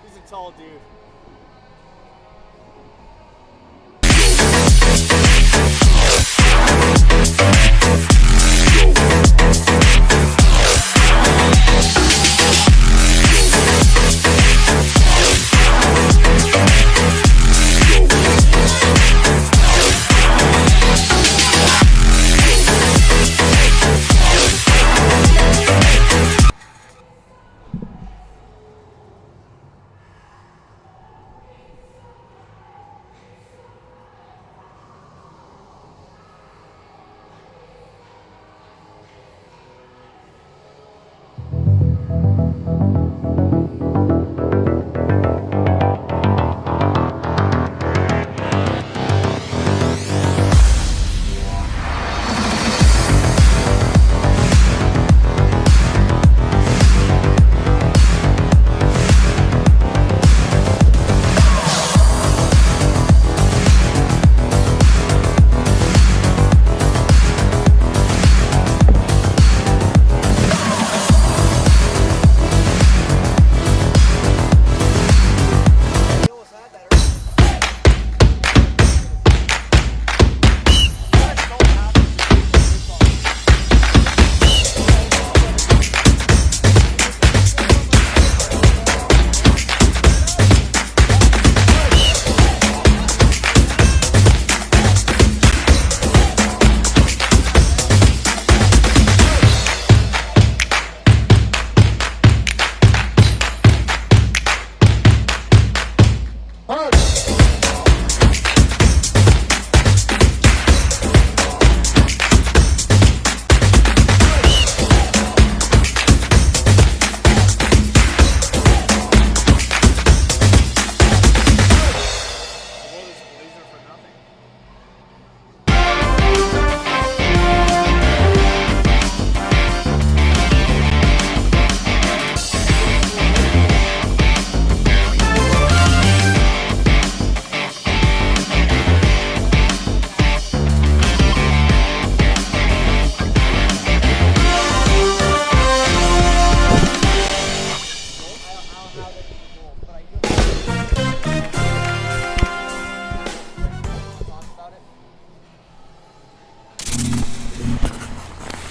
he's a tall dude.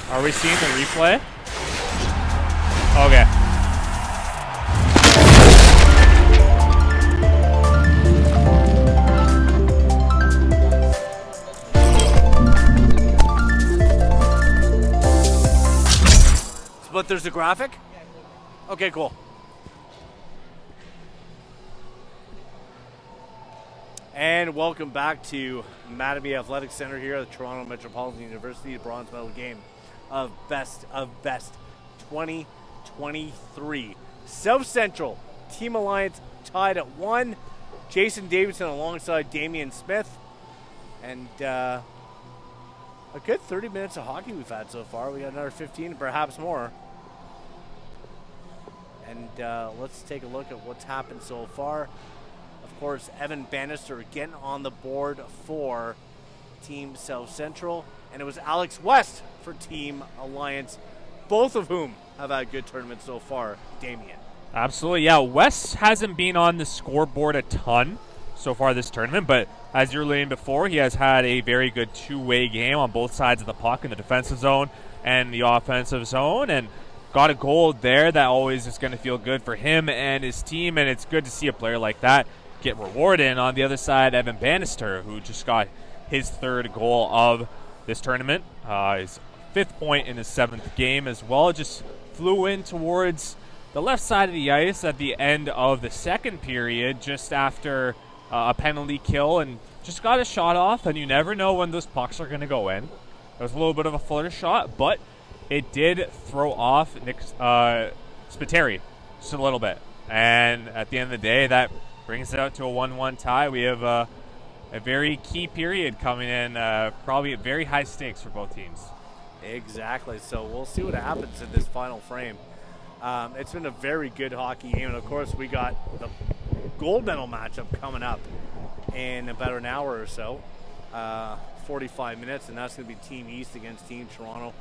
Are we seeing the replay? Okay. But there's a graphic? Okay, cool. And welcome back to Mattamy Athletic Center here at the Toronto Metropolitan University, the bronze medal game of Best 2023. South Central Team Alliance tied at 1. Jason Davidson alongside Damian Smith. And a good 30 minutes of hockey we've had so far. We got another 15, perhaps more. And let's take a look at what's happened so far. Of course, Evan Bannister getting on the board for Team South Central. And it was Alex West for Team Alliance, both of whom have had good tournaments so far. Damien. Absolutely, yeah. West hasn't been on the scoreboard a ton so far this tournament, but as you were saying before, he has had a very good two-way game on both sides of the puck in the defensive zone and the offensive zone, and got a goal there that always is going to feel good for him and his team, and it's good to see a player like that get rewarded. And on the other side, Evan Bannister, who just got his third goal of this tournament, his 5th point in his 7th game as well, just flew in towards the left side of the ice at the end of the second period, just after a penalty kill, and just got a shot off, and you never know when those pucks are going to go in. It was a little bit of a flutter shot, but it did throw off Nick Spiteri just a little bit. And at the end of the day, that brings it out to a 1-1 tie. We have a very key period coming in, probably at very high stakes for both teams. Exactly. So we'll see what happens in this final frame. It's been a very good hockey game, and of course we got the gold medal matchup coming up in about an hour or so, 45 minutes, and that's going to be Team East against Team Toronto.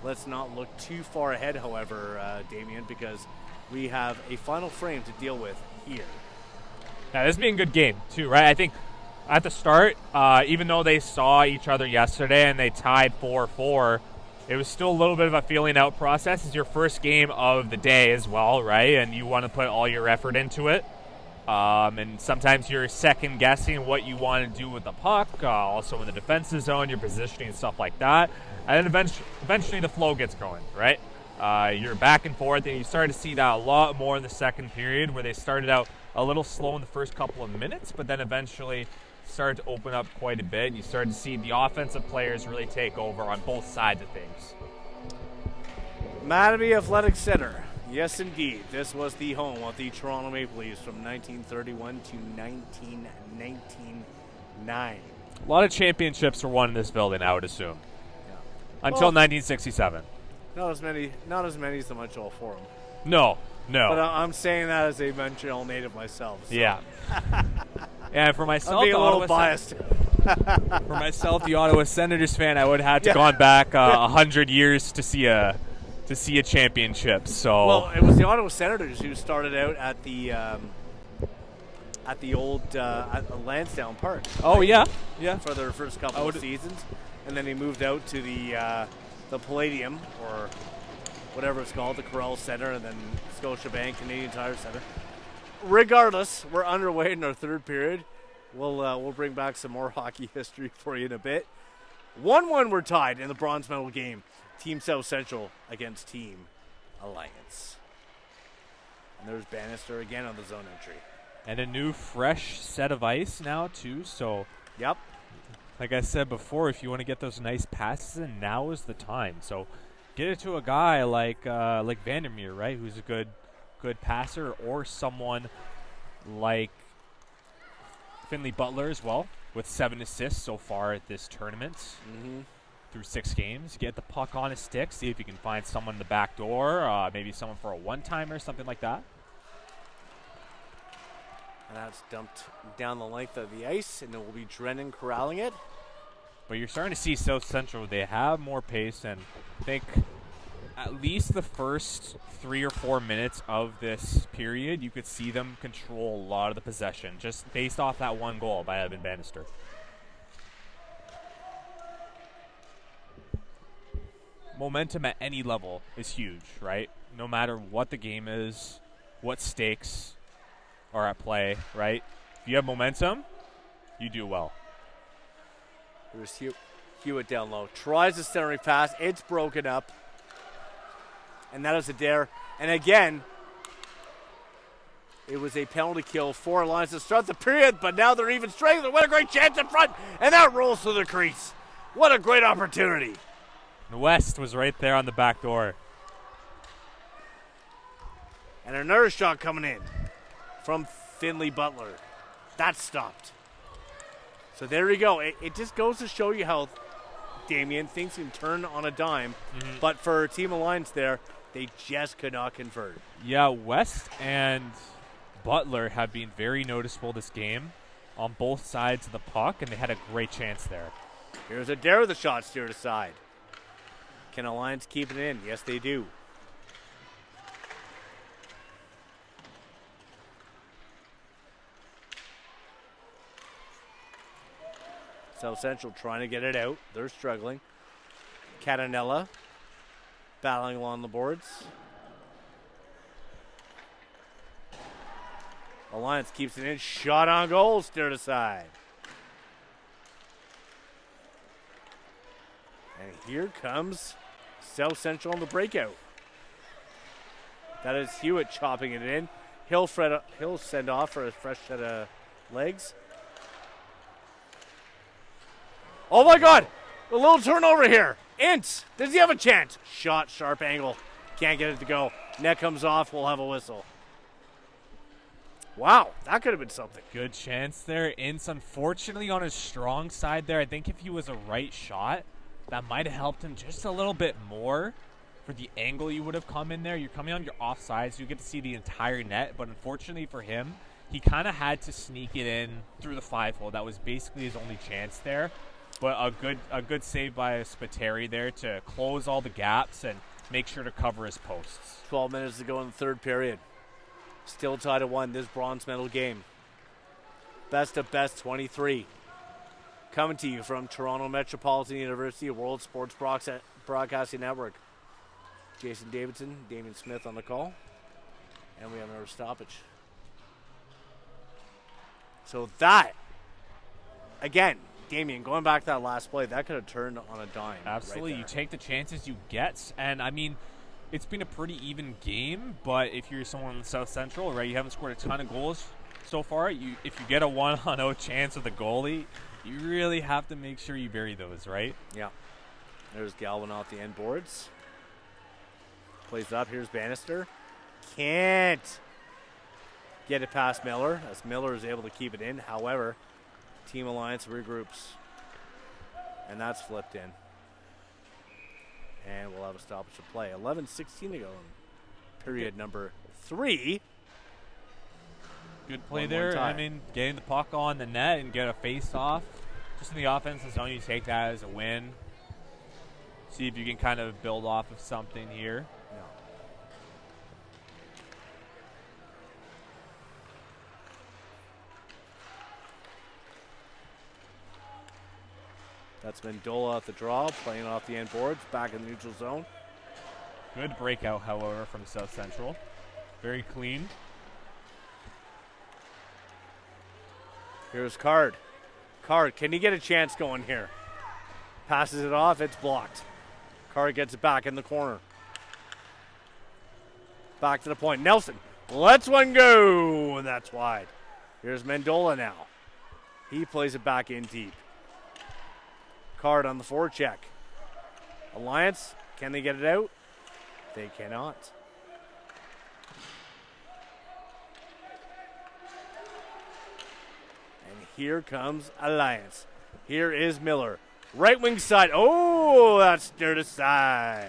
Let's not look too far ahead, however, Damien, because we have a final frame to deal with here. Now, this has been a good game, too, right? I think at the start, even though they saw each other yesterday and they tied 4-4, it was still a little bit of a feeling out process. It's your first game of the day as well, right? And you want to put all your effort into it. And sometimes you're second guessing what you want to do with the puck, also in the defensive zone, your positioning and stuff like that. And then eventually the flow gets going, right? You're back and forth, and you start to see that a lot more in the second period, where they started out a little slow in the first couple of minutes, but then eventually started to open up quite a bit, and you started to see the offensive players really take over on both sides of things. Mattamy Athletic Center. Yes, indeed. This was the home of the Toronto Maple Leafs from 1931 to 1999. A lot of championships were won in this building, I would assume. Yeah. Until 1967. Not as many as the Montreal Forum. No. But I'm saying that as a Montreal native myself. So. Yeah. And for myself, I'm being a little biased. For myself, the Ottawa Senators fan, I would have had to gone back 100 years to see a championship. So well, it was the Ottawa Senators who started out at the old at Lansdowne Park. Oh yeah. For their first couple of seasons, and then they moved out to the Palladium, or whatever it's called, the Corral Center, and then Scotiabank Canadian Tire Center. Regardless, we're underway in our third period. We'll bring back some more hockey history for you in a bit. 1-1 we're tied in the bronze medal game. Team South Central against Team Alliance. And there's Bannister again on the zone entry. And a new fresh set of ice now too, so yep. Like I said before, if you want to get those nice passes in, now is the time. So get it to a guy like Vandermeer, right, who's a good passer, or someone like Finley Butler as well, with 7 assists so far at this tournament. Mm-hmm. Through 6 games. Get the puck on his stick, see if you can find someone in the back door, maybe someone for a one-timer, something like that. And that's dumped down the length of the ice, and it will be Drennan corralling it. But you're starting to see South Central, they have more pace, and I think at least the first 3 or 4 minutes of this period, you could see them control a lot of the possession, just based off that one goal by Evan Bannister. Momentum at any level is huge, right? No matter what the game is, what stakes are at play, right? If you have momentum, you do well. There's Hewitt down low. Tries the centering pass. It's broken up. And that is a dare. And again, it was a penalty kill for Alliance to start the period, but now they're even strength. What a great chance in front. And that rolls through the crease. What a great opportunity. West was right there on the back door. And another shot coming in from Finley Butler. That's stopped. So there you go. It just goes to show you how, Damien, things can turn on a dime. Mm-hmm. But for Team Alliance there, they just could not convert. Yeah, West and Butler have been very noticeable this game on both sides of the puck, and they had a great chance there. Here's a dare with the shot steered aside. Can Alliance keep it in? Yes, they do. South Central trying to get it out. They're struggling. Catanella battling along the boards. Alliance keeps it in. Shot on goal, steered aside. And here comes South Central on the breakout. That is Hewitt chopping it in. He'll send off for a fresh set of legs. Oh my God! A little turnover here. Ince, does he have a chance? Shot, sharp angle. Can't get it to go. Net comes off. We'll have a whistle. Wow, that could have been something. Good chance there. Ince, unfortunately, on his strong side there. I think if he was a right shot, that might have helped him just a little bit more for the angle you would have come in there. You're coming on your offside, so you get to see the entire net. But unfortunately for him, he kind of had to sneak it in through the 5-hole. That was basically his only chance there. But a good save by Spiteri there to close all the gaps and make sure to cover his posts. 12 minutes to go in the third period. Still tied at 1, this bronze medal game. Best of best 23. Coming to you from Toronto Metropolitan University World Sports Broadcasting Network. Jason Davidson, Damian Smith on the call. And we have another stoppage. So that, again, Damian, going back to that last play, that could have turned on a dime. Absolutely. Right, you take the chances you get. And, I mean, it's been a pretty even game, but if you're someone in the South Central, right, you haven't scored a ton of goals so far. If you get a 1-on-0 chance with the goalie, you really have to make sure you bury those, right? Yeah. There's Galvin off the end boards. Plays up. Here's Bannister. Can't get it past Miller, as Miller is able to keep it in. However, Team Alliance regroups. And that's flipped in. And we'll have a stoppage of play. 11:16 to go in period number 3. Good play 1-1 there. tie. I mean, getting the puck on the net and get a face-off. Just in the offensive zone, you take that as a win. See if you can kind of build off of something here. Yeah. That's Mendola at the draw, playing off the end boards, back in the neutral zone. Good breakout, however, from South Central. Very clean. Here's Card. Card, can he get a chance going here? Passes it off, it's blocked. Card gets it back in the corner. Back to the point. Nelson lets one go, and that's wide. Here's Mendola now. He plays it back in deep. Card on the forecheck. Alliance, can they get it out? They cannot. And here comes Alliance. Here is Miller. Right wing side. Oh, that's stirred aside.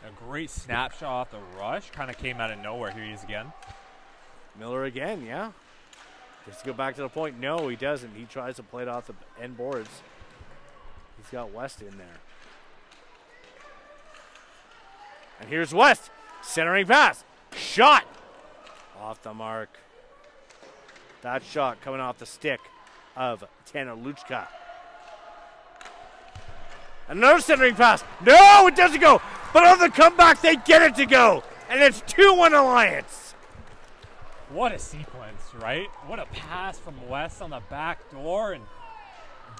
A great snapshot off the rush. Kind of came out of nowhere. Here he is again. Miller again, yeah. Does he go back to the point? No, he doesn't. He tries to play it off the end boards. He's got West in there. And here's West. Centering pass. Shot. Off the mark. That shot coming off the stick of Tanner Luchka. Another centering pass. No, it doesn't go. But on the comeback, they get it to go. And it's 2-1 Alliance. What a sequence, right? What a pass from West on the back door. And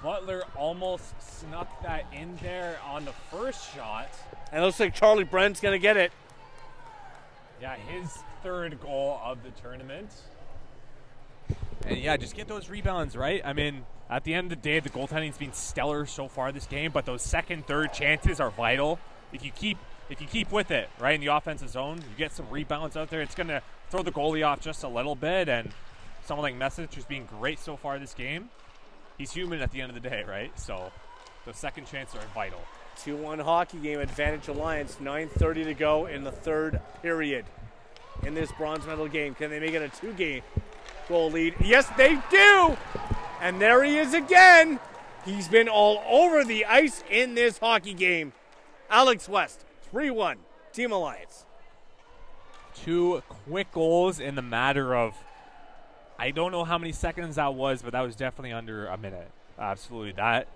Butler almost snuck that in there on the first shot. And it looks like Charlie Brent's going to get it. Yeah, his third goal of the tournament. And yeah, just get those rebounds, right? I mean, at the end of the day, the goaltending's been stellar so far this game, but those second, third chances are vital. If you keep with it, right, in the offensive zone, you get some rebounds out there, it's going to throw the goalie off just a little bit, and someone like Message, who's been great so far this game, he's human at the end of the day, right? So those second chances are vital. 2-1 hockey game, advantage Alliance. 9:30 to go in the third period in this bronze medal game. Can they make it a 2-game goal lead? Yes, they do! And there he is again. He's been all over the ice in this hockey game. Alex West, 3-1, Team Alliance. 2 quick goals in the matter of, I don't know how many seconds that was, but that was definitely under a minute. Absolutely. That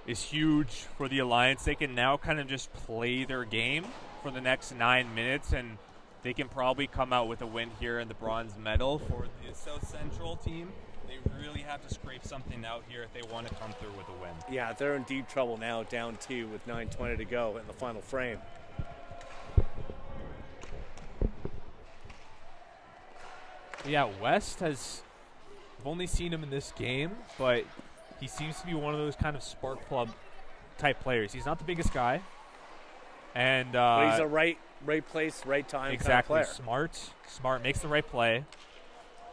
is huge for the Alliance. They can now kind of just play their game for the next 9 minutes, and they can probably come out with a win here in the bronze medal. For the South Central team, they really have to scrape something out here if they want to come through with a win. Yeah, they're in deep trouble now, down 2 with 9:20 to go in the final frame. Yeah, West has, I've only seen him in this game, but he seems to be one of those kind of spark plug type players. He's not the biggest guy. And But he's a right place, right time exactly, kind of player. Smart, makes the right play.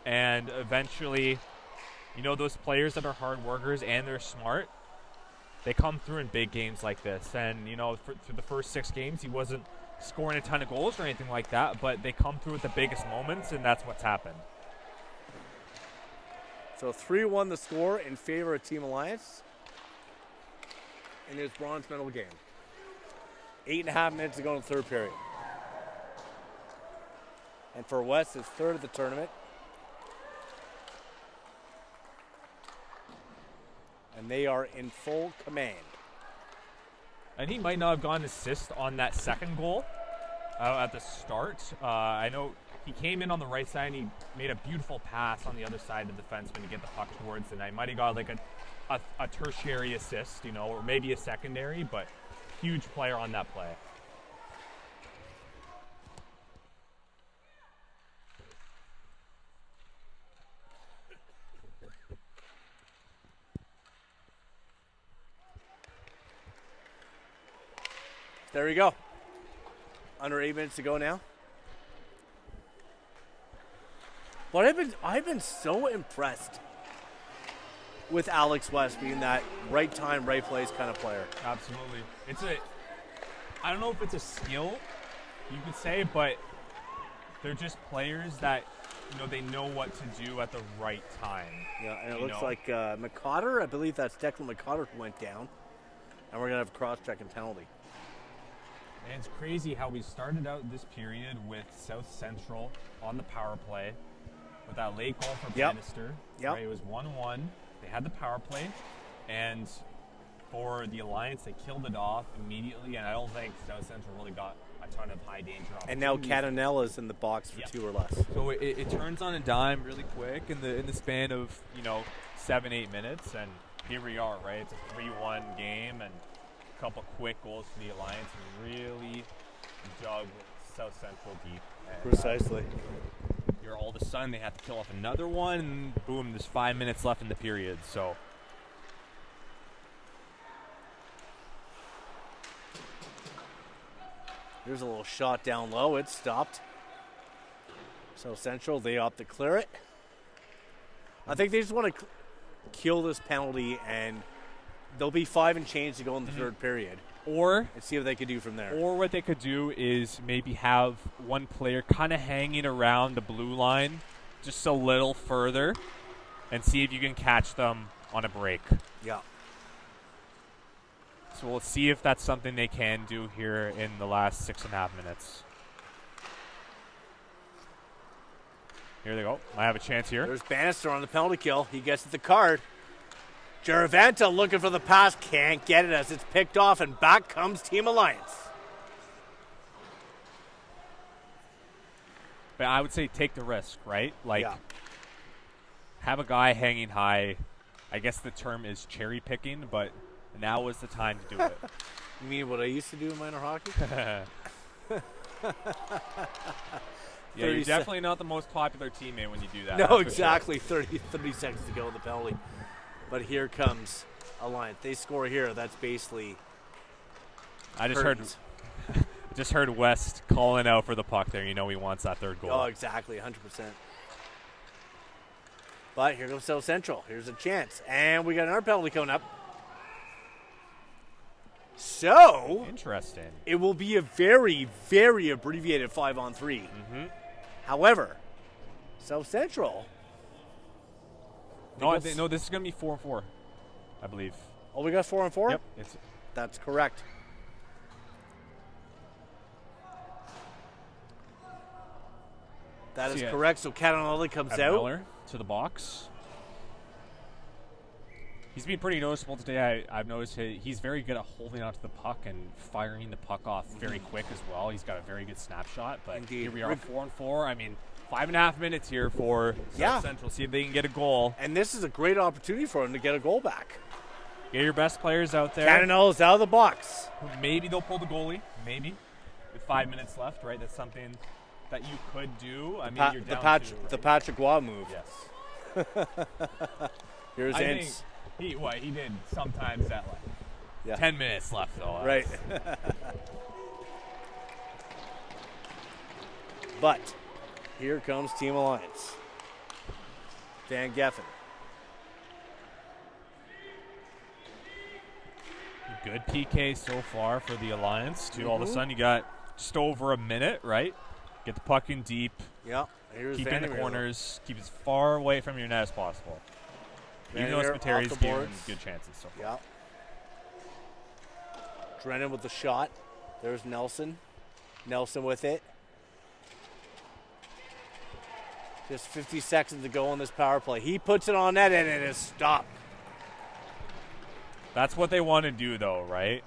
And eventually, you know, those players that are hard workers and they're smart, they come through in big games like this. And, you know, for the first 6 games, he wasn't scoring a ton of goals or anything like that, but they come through at the biggest moments, and that's what's happened. So 3-1 the score in favor of Team Alliance in this bronze medal game. 8.5 minutes to go in the third period. And for West, it's third of the tournament. And they are in full command. And he might not have gotten an assist on that second goal at the start. I know he came in on the right side and he made a beautiful pass on the other side of the defenseman to get the puck towards the net. Might have got like a tertiary assist, you know, or maybe a secondary, but huge player on that play. There we go. Under 8 minutes to go now. But I've been so impressed with Alex West being that right time, right place kind of player. Absolutely. I don't know if it's a skill, you could say, but they're just players that, you know, they know what to do at the right time. Yeah, and it looks like McCotter, I believe that's Declan McCotter who went down. And we're going to have a cross-check and penalty. And it's crazy how we started out this period with South Central on the power play with that late goal for Bannister. Yep. Right, it was 1-1. They had the power play, and for the Alliance, they killed it off immediately, and I don't think South Central really got a ton of high danger opportunities. And now Catanella's in the box for 2 or less. So it turns on a dime really quick in the span of, 7-8 minutes, and here we are, right? It's a 3-1 game, and couple quick goals for the Alliance and really dug South Central deep. And, Precisely. Here all of a sudden they have to kill off another one, and boom, there's 5 minutes left in the period. So here's a little shot down low. It stopped. South Central, they opt to clear it. I think they just want to kill this penalty, and there'll be 5 and change to go in the third period. Or and see what they could do from there. Or what they could do is maybe have one player kind of hanging around the blue line just a little further and see if you can catch them on a break. Yeah. So we'll see if that's something they can do here in the last 6.5 minutes. Here they go. I have a chance here. There's Bannister on the penalty kill. He gets the card. Jaravanta looking for the pass, can't get it as it's picked off, and back comes Team Alliance. But I would say take the risk, right? Like, have a guy hanging high. I guess the term is cherry picking, but now is the time to do it. You mean what I used to do in minor hockey? Yeah, you're definitely not the most popular teammate when you do that. No, exactly. Sure. 30 seconds to go in the penalty. But here comes Alliance. They score here. That's basically. I just heard West calling out for the puck there. You know he wants that third goal. Oh, exactly, 100%. But here goes South Central. Here's a chance, and we got another penalty coming up. So interesting. It will be a very, very abbreviated 5-on-3. Mm-hmm. However, South Central. No, this is going to be 4-4, I believe. Oh, we got 4-on-4? Yep. That's correct. That is correct. So Catanelli comes out. Miller to the box. He's been pretty noticeable today. I've noticed he's very good at holding onto the puck and firing the puck off very quick as well. He's got a very good snapshot. But Indeed. Here we are, 4-4. I mean, 5.5 minutes here for South Central. See if they can get a goal. And this is a great opportunity for them to get a goal back. Get your best players out there. Catanella's out of the box. Maybe they'll pull the goalie. Maybe. With 5 minutes left, right? That's something that you could do. I mean, you're down the Patrick Waugh move. Yes. Here's Ince. He did sometimes at 10 minutes left, though. Right. But here comes Team Alliance. Van Geffen. Good PK so far for the Alliance, too. All of a sudden, you got just over a minute, right? Get the puck in deep. Yeah. Here's keep in the corners. Keep as far away from your net as possible. Even though Vanier Spiteri's off the given boards. good chances so far. Yeah. Drennan with the shot. There's Nelson. Nelson with it. Just 50 seconds to go on this power play. He puts it on net and it is stopped. That's what they want to do, though, right?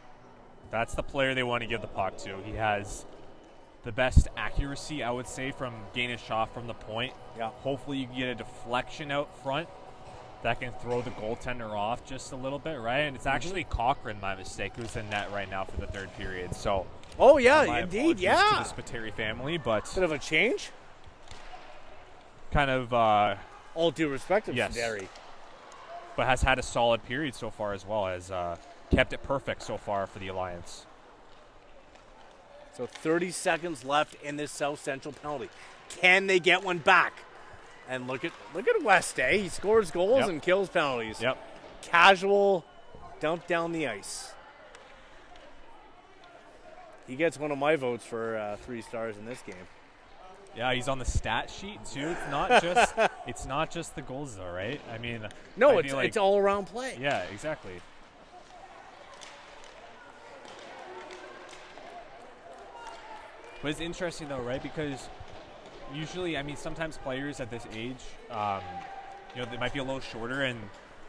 That's the player they want to give the puck to. He has the best accuracy, I would say, from gaining a shot from the point. Yeah. Hopefully you can get a deflection out front that can throw the goaltender off just a little bit, right? And it's actually Cochran, my mistake, who's in net right now for the third period. So, Oh, yeah, my indeed, apologies yeah. to the Spiteri family, but Bit of a change. kind of, All due respect to Yes. Derry. but has had a solid period so far as well, has kept it perfect so far for the Alliance. So 30 seconds left in this South Central penalty. Can they get one back? And look at West, eh? He scores goals Yep. and kills penalties. Yep. Casual dump down the ice. He gets one of my votes for 3 stars in this game. Yeah, he's on the stat sheet too. It's not just the goals though, right? I mean, No, I it's feel like- it's all around play. Yeah, exactly. But it's interesting though, right? Because usually, I mean, sometimes players at this age, they might be a little shorter, and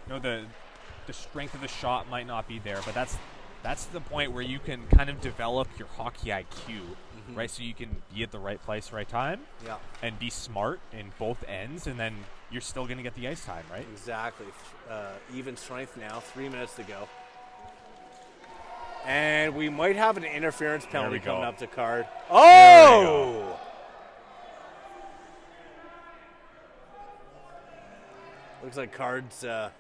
the strength of the shot might not be there. But that's the point where you can kind of develop your hockey IQ, right? So you can be at the right place, right time, Yeah, and be smart in both ends, and then you're still going to get the ice time, right? exactly. Even strength now. 3 minutes to go. And we might have an interference penalty we go. coming up to Card. we Oh! Looks like Card's bit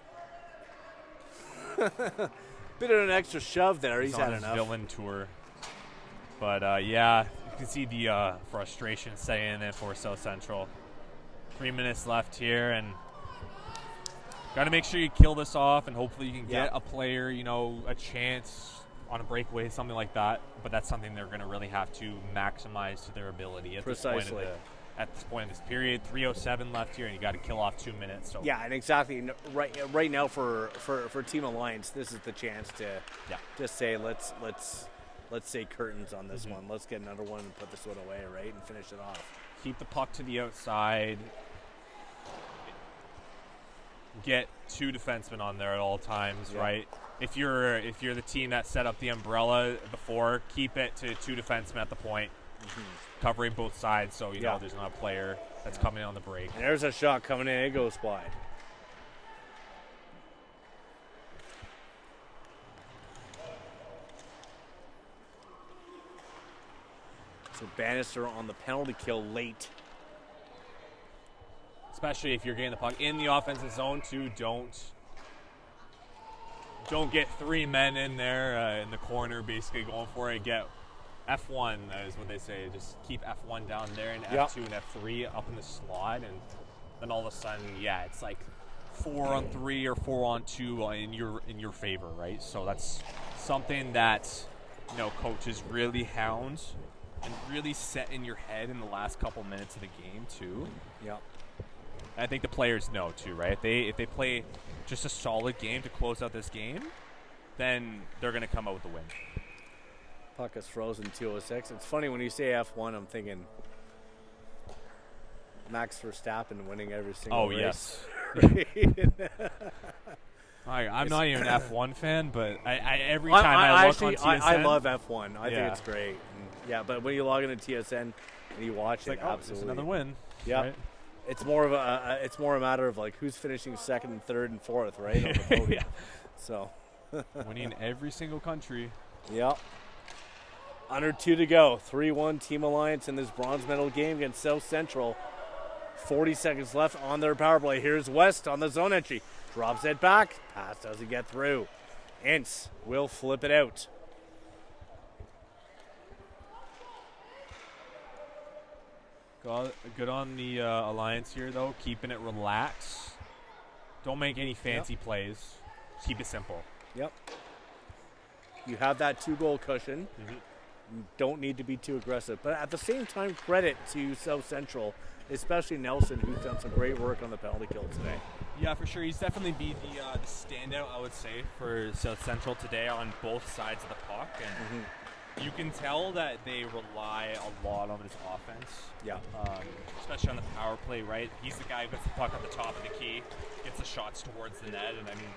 of an extra shove there. He's on had his enough. villain tour. But yeah, you can see the frustration setting in for South Central. 3 minutes left here, and got to make sure you kill this off, and hopefully you can get Yeah. a player, a chance on a breakaway, something like that. But that's something they're going to really have to maximize to their ability at Precisely. this point of this period. 3:07 left here, and you got to kill off 2 minutes. So Yeah, and exactly. Right now for Team Alliance, this is the chance to Yeah. just say let's say curtains on this one. Let's get another one and put this one away, right, and finish it off. keep the puck to the outside. Get 2 defensemen on there at all times, Yeah. right? If you're the team that set up the umbrella before, keep it to 2 defensemen at the point, covering both sides, so you Yeah. know there's not a player that's coming in on the break. And there's a shot coming in. It goes wide. So Bannister on the penalty kill late. Especially if you're getting the puck in the offensive zone too. Don't get 3 men in there in the corner, basically going for it. Get F1 is what they say. Just keep F1 down there and Yeah. F2 and F3 up in the slot, and then all of a sudden, yeah, it's like 4-on-3 or 4-on-2 in your favor, right? So that's something that coaches really hound and really set in your head in the last couple minutes of the game too. Yeah. I think the players know too, right? If they play just a solid game to close out this game, then they're going to come out with the win. Puck is frozen 2:06. It's funny when you say F1, I'm thinking Max Verstappen winning every single race. Yes. I'm not even an F1 fan, but I every time I look actually, on TSN, I love F1. I Yeah. think it's great. And yeah, but when you log into TSN and you watch it's it, like, oh, absolutely, it's another win. Yeah. Right? It's more of a matter of like who's finishing second and third and fourth, right? On the podium. Yeah. So, Winning every single country. yeah. Under 2 to go. 3-1 Team Alliance in this bronze medal game against South Central. 40 seconds left on their power play. Here's West on the zone entry. Drops it back. Pass doesn't get through. Ince will flip it out. Good on the Alliance here, though. Keeping it relaxed. Don't make any fancy plays. Keep it simple. Yep. You have that 2-goal cushion. You don't need to be too aggressive. But at the same time, credit to South Central, especially Nelson, who's done some great work on the penalty kill today. Yeah, for sure. He's definitely been the standout, I would say, for South Central today on both sides of the puck. And you can tell that they rely a lot on his offense. Yeah. Especially on the power play, right? He's the guy who gets the puck at the top of the key, gets the shots towards the net. And, I mean,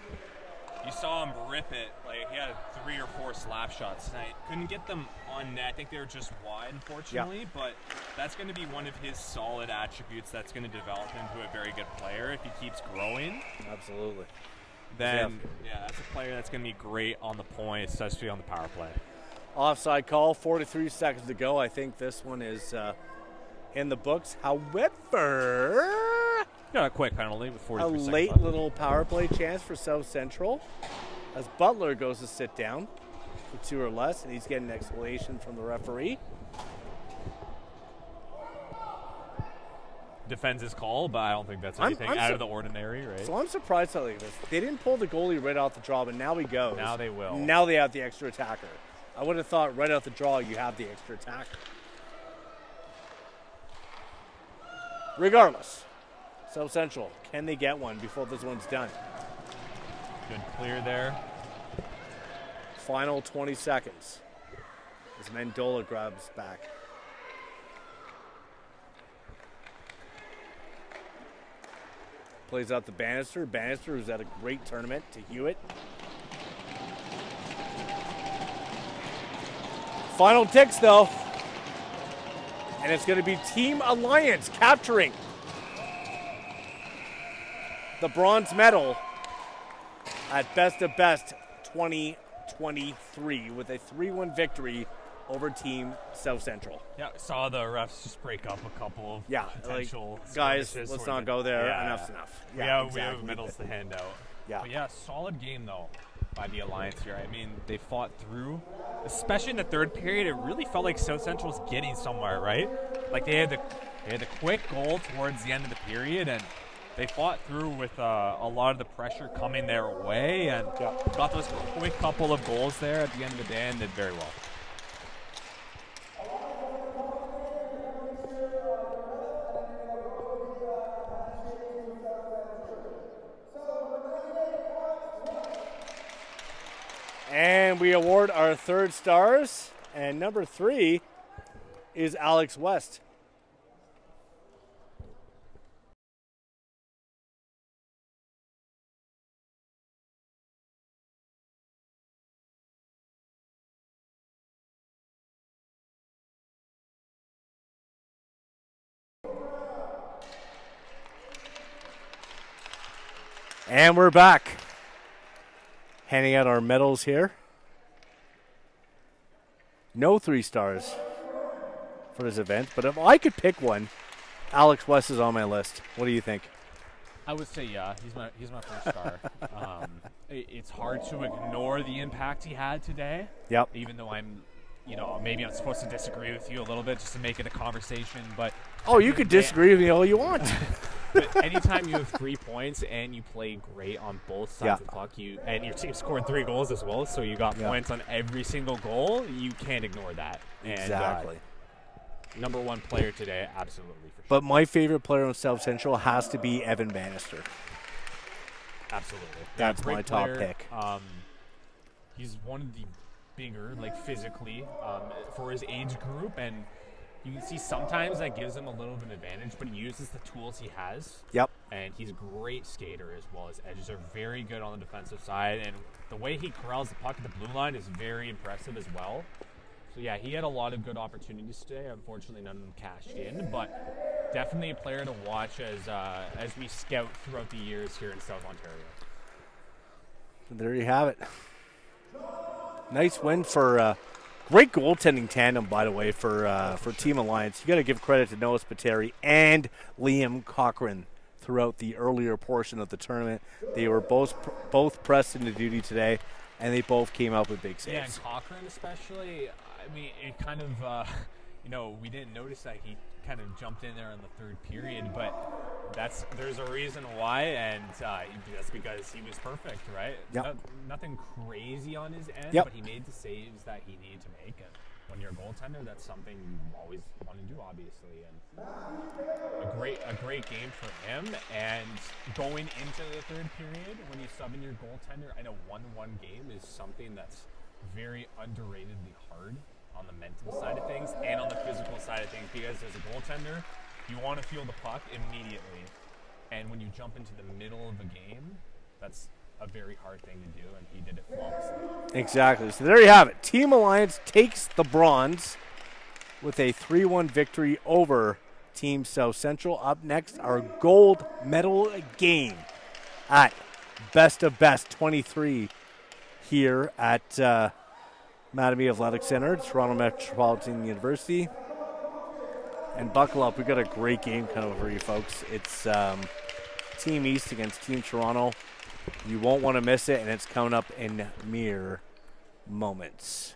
you saw him rip it. Like, he had 3 or 4 slap shots tonight. Couldn't get them on net. I think they were just wide, unfortunately. Yeah. But that's going to be one of his solid attributes that's going to develop into a very good player if he keeps growing. Absolutely. Then, yeah, that's a player that's going to be great on the point, especially on the power play. Offside call, 43 seconds to go. I think this one is in the books. However, got a quick penalty with 43 seconds late left. Little power play chance for South Central as Butler goes to sit down for 2 or less, and he's getting an explanation from the referee. Defends his call, but I don't think that's anything out of the ordinary, right? So I'm surprised at this. They didn't pull the goalie right off the draw, but now he goes. Now they will. Now they have the extra attacker. I would have thought right out the draw you have the extra attacker. Regardless, South Central, can they get one before this one's done? Good clear there. Final 20 seconds as Mendola grabs back. Plays out the Bannister. Bannister, who's at a great tournament, to Hewitt. Final ticks, though. And it's going to be Team Alliance capturing the bronze medal at Best of Best 2023 with a 3-1 victory over Team South Central. Yeah, saw the refs just break up a couple of potential guys, let's not go there. Yeah, Enough's enough. Yeah, exactly. we have medals to hand out. Yeah. But yeah, solid game, though, by the Alliance here. I mean, they fought through, especially in the third period. It really felt like South Central was getting somewhere, right? Like they had the quick goal towards the end of the period, and they fought through with a lot of the pressure coming their way, and got those quick couple of goals there at the end of the day and did very well. And we award our 3rd stars, and number 3 is Alex West. And we're back. Handing out our medals here. No 3 stars for this event, but if I could pick one, Alex West is on my list. What do you think? I would say he's my first star. It's hard to ignore the impact he had today. Yep. Even though maybe I'm supposed to disagree with you a little bit just to make it a conversation, but you could disagree with me all you want. But anytime you have 3 points and you play great on both sides of the puck, and your team scored 3 goals as well, so you got points on every single goal, you can't ignore that. Exactly. And, number 1 player today, absolutely for sure. But my favorite player on South Central has to be Evan Bannister. Absolutely. That's my top pick. He's one of the bigger, physically, for his age group, and you can see sometimes that gives him a little bit of an advantage, but he uses the tools he has. Yep. And he's a great skater as well. His edges are very good on the defensive side, and the way he corrals the puck at the blue line is very impressive as well. So, yeah, he had a lot of good opportunities today. Unfortunately, none of them cashed in, but definitely a player to watch as we scout throughout the years here in South Ontario. There you have it. Nice win for great goaltending tandem, by the way, for Team Alliance. You got to give credit to Noah Spiteri and Liam Cochran throughout the earlier portion of the tournament. They were both pressed into duty today, and they both came out with big saves. Yeah, and Cochran especially. I mean, it kind of, we didn't notice that he kind of jumped in there in the third period, but there's a reason why, and that's because he was perfect, right? Yep. Nothing crazy on his end, yep. But he made the saves that he needed to make. when you're a goaltender, that's something you always want to do, obviously. And a great game for him. And going into the third period, when you sub in your goaltender, I know 1-1 game is something that's very underratedly hard on the mental side of things and on the physical side of things, because as a goaltender, you want to feel the puck immediately. And when you jump into the middle of a game, that's a very hard thing to do, and he did it flawlessly. Exactly. So there you have it. Team Alliance takes the bronze with a 3-1 victory over Team South Central. Up next, our gold medal game at Best of Best 23 here at Mattamy Athletic Center, Toronto Metropolitan University. And buckle up, we've got a great game coming for you folks. It's Team East against Team Toronto. You won't want to miss it, and it's coming up in mere moments.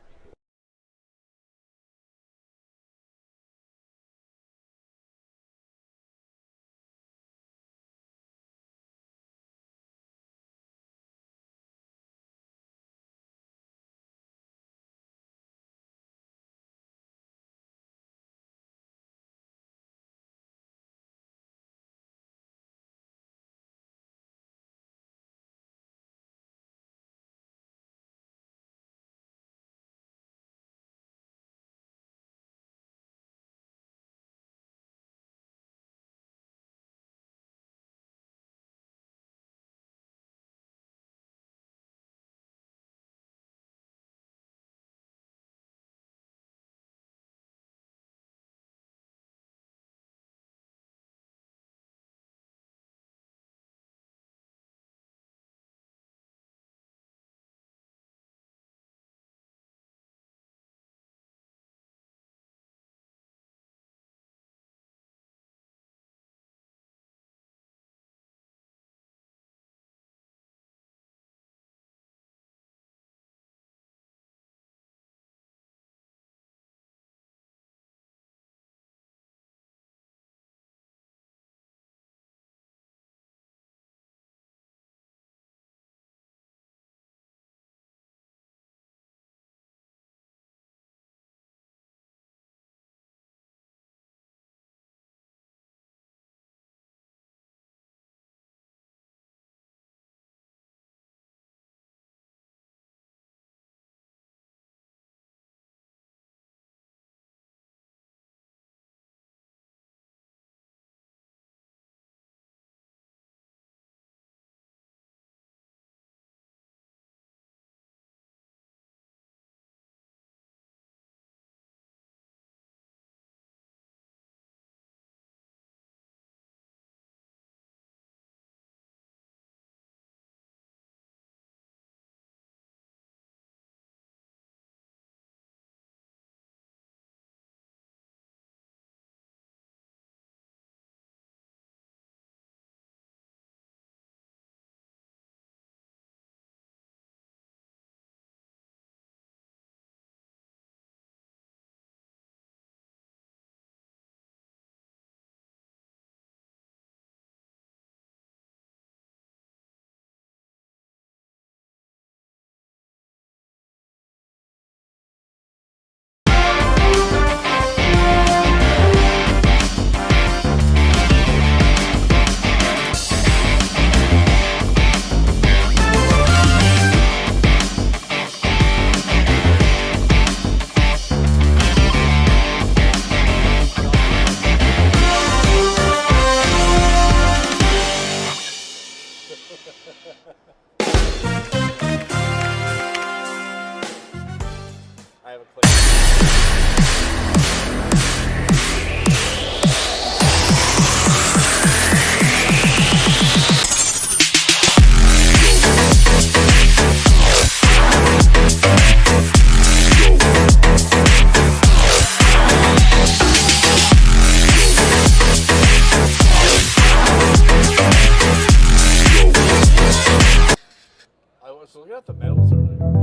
I have a clip. I was looking at the medals earlier.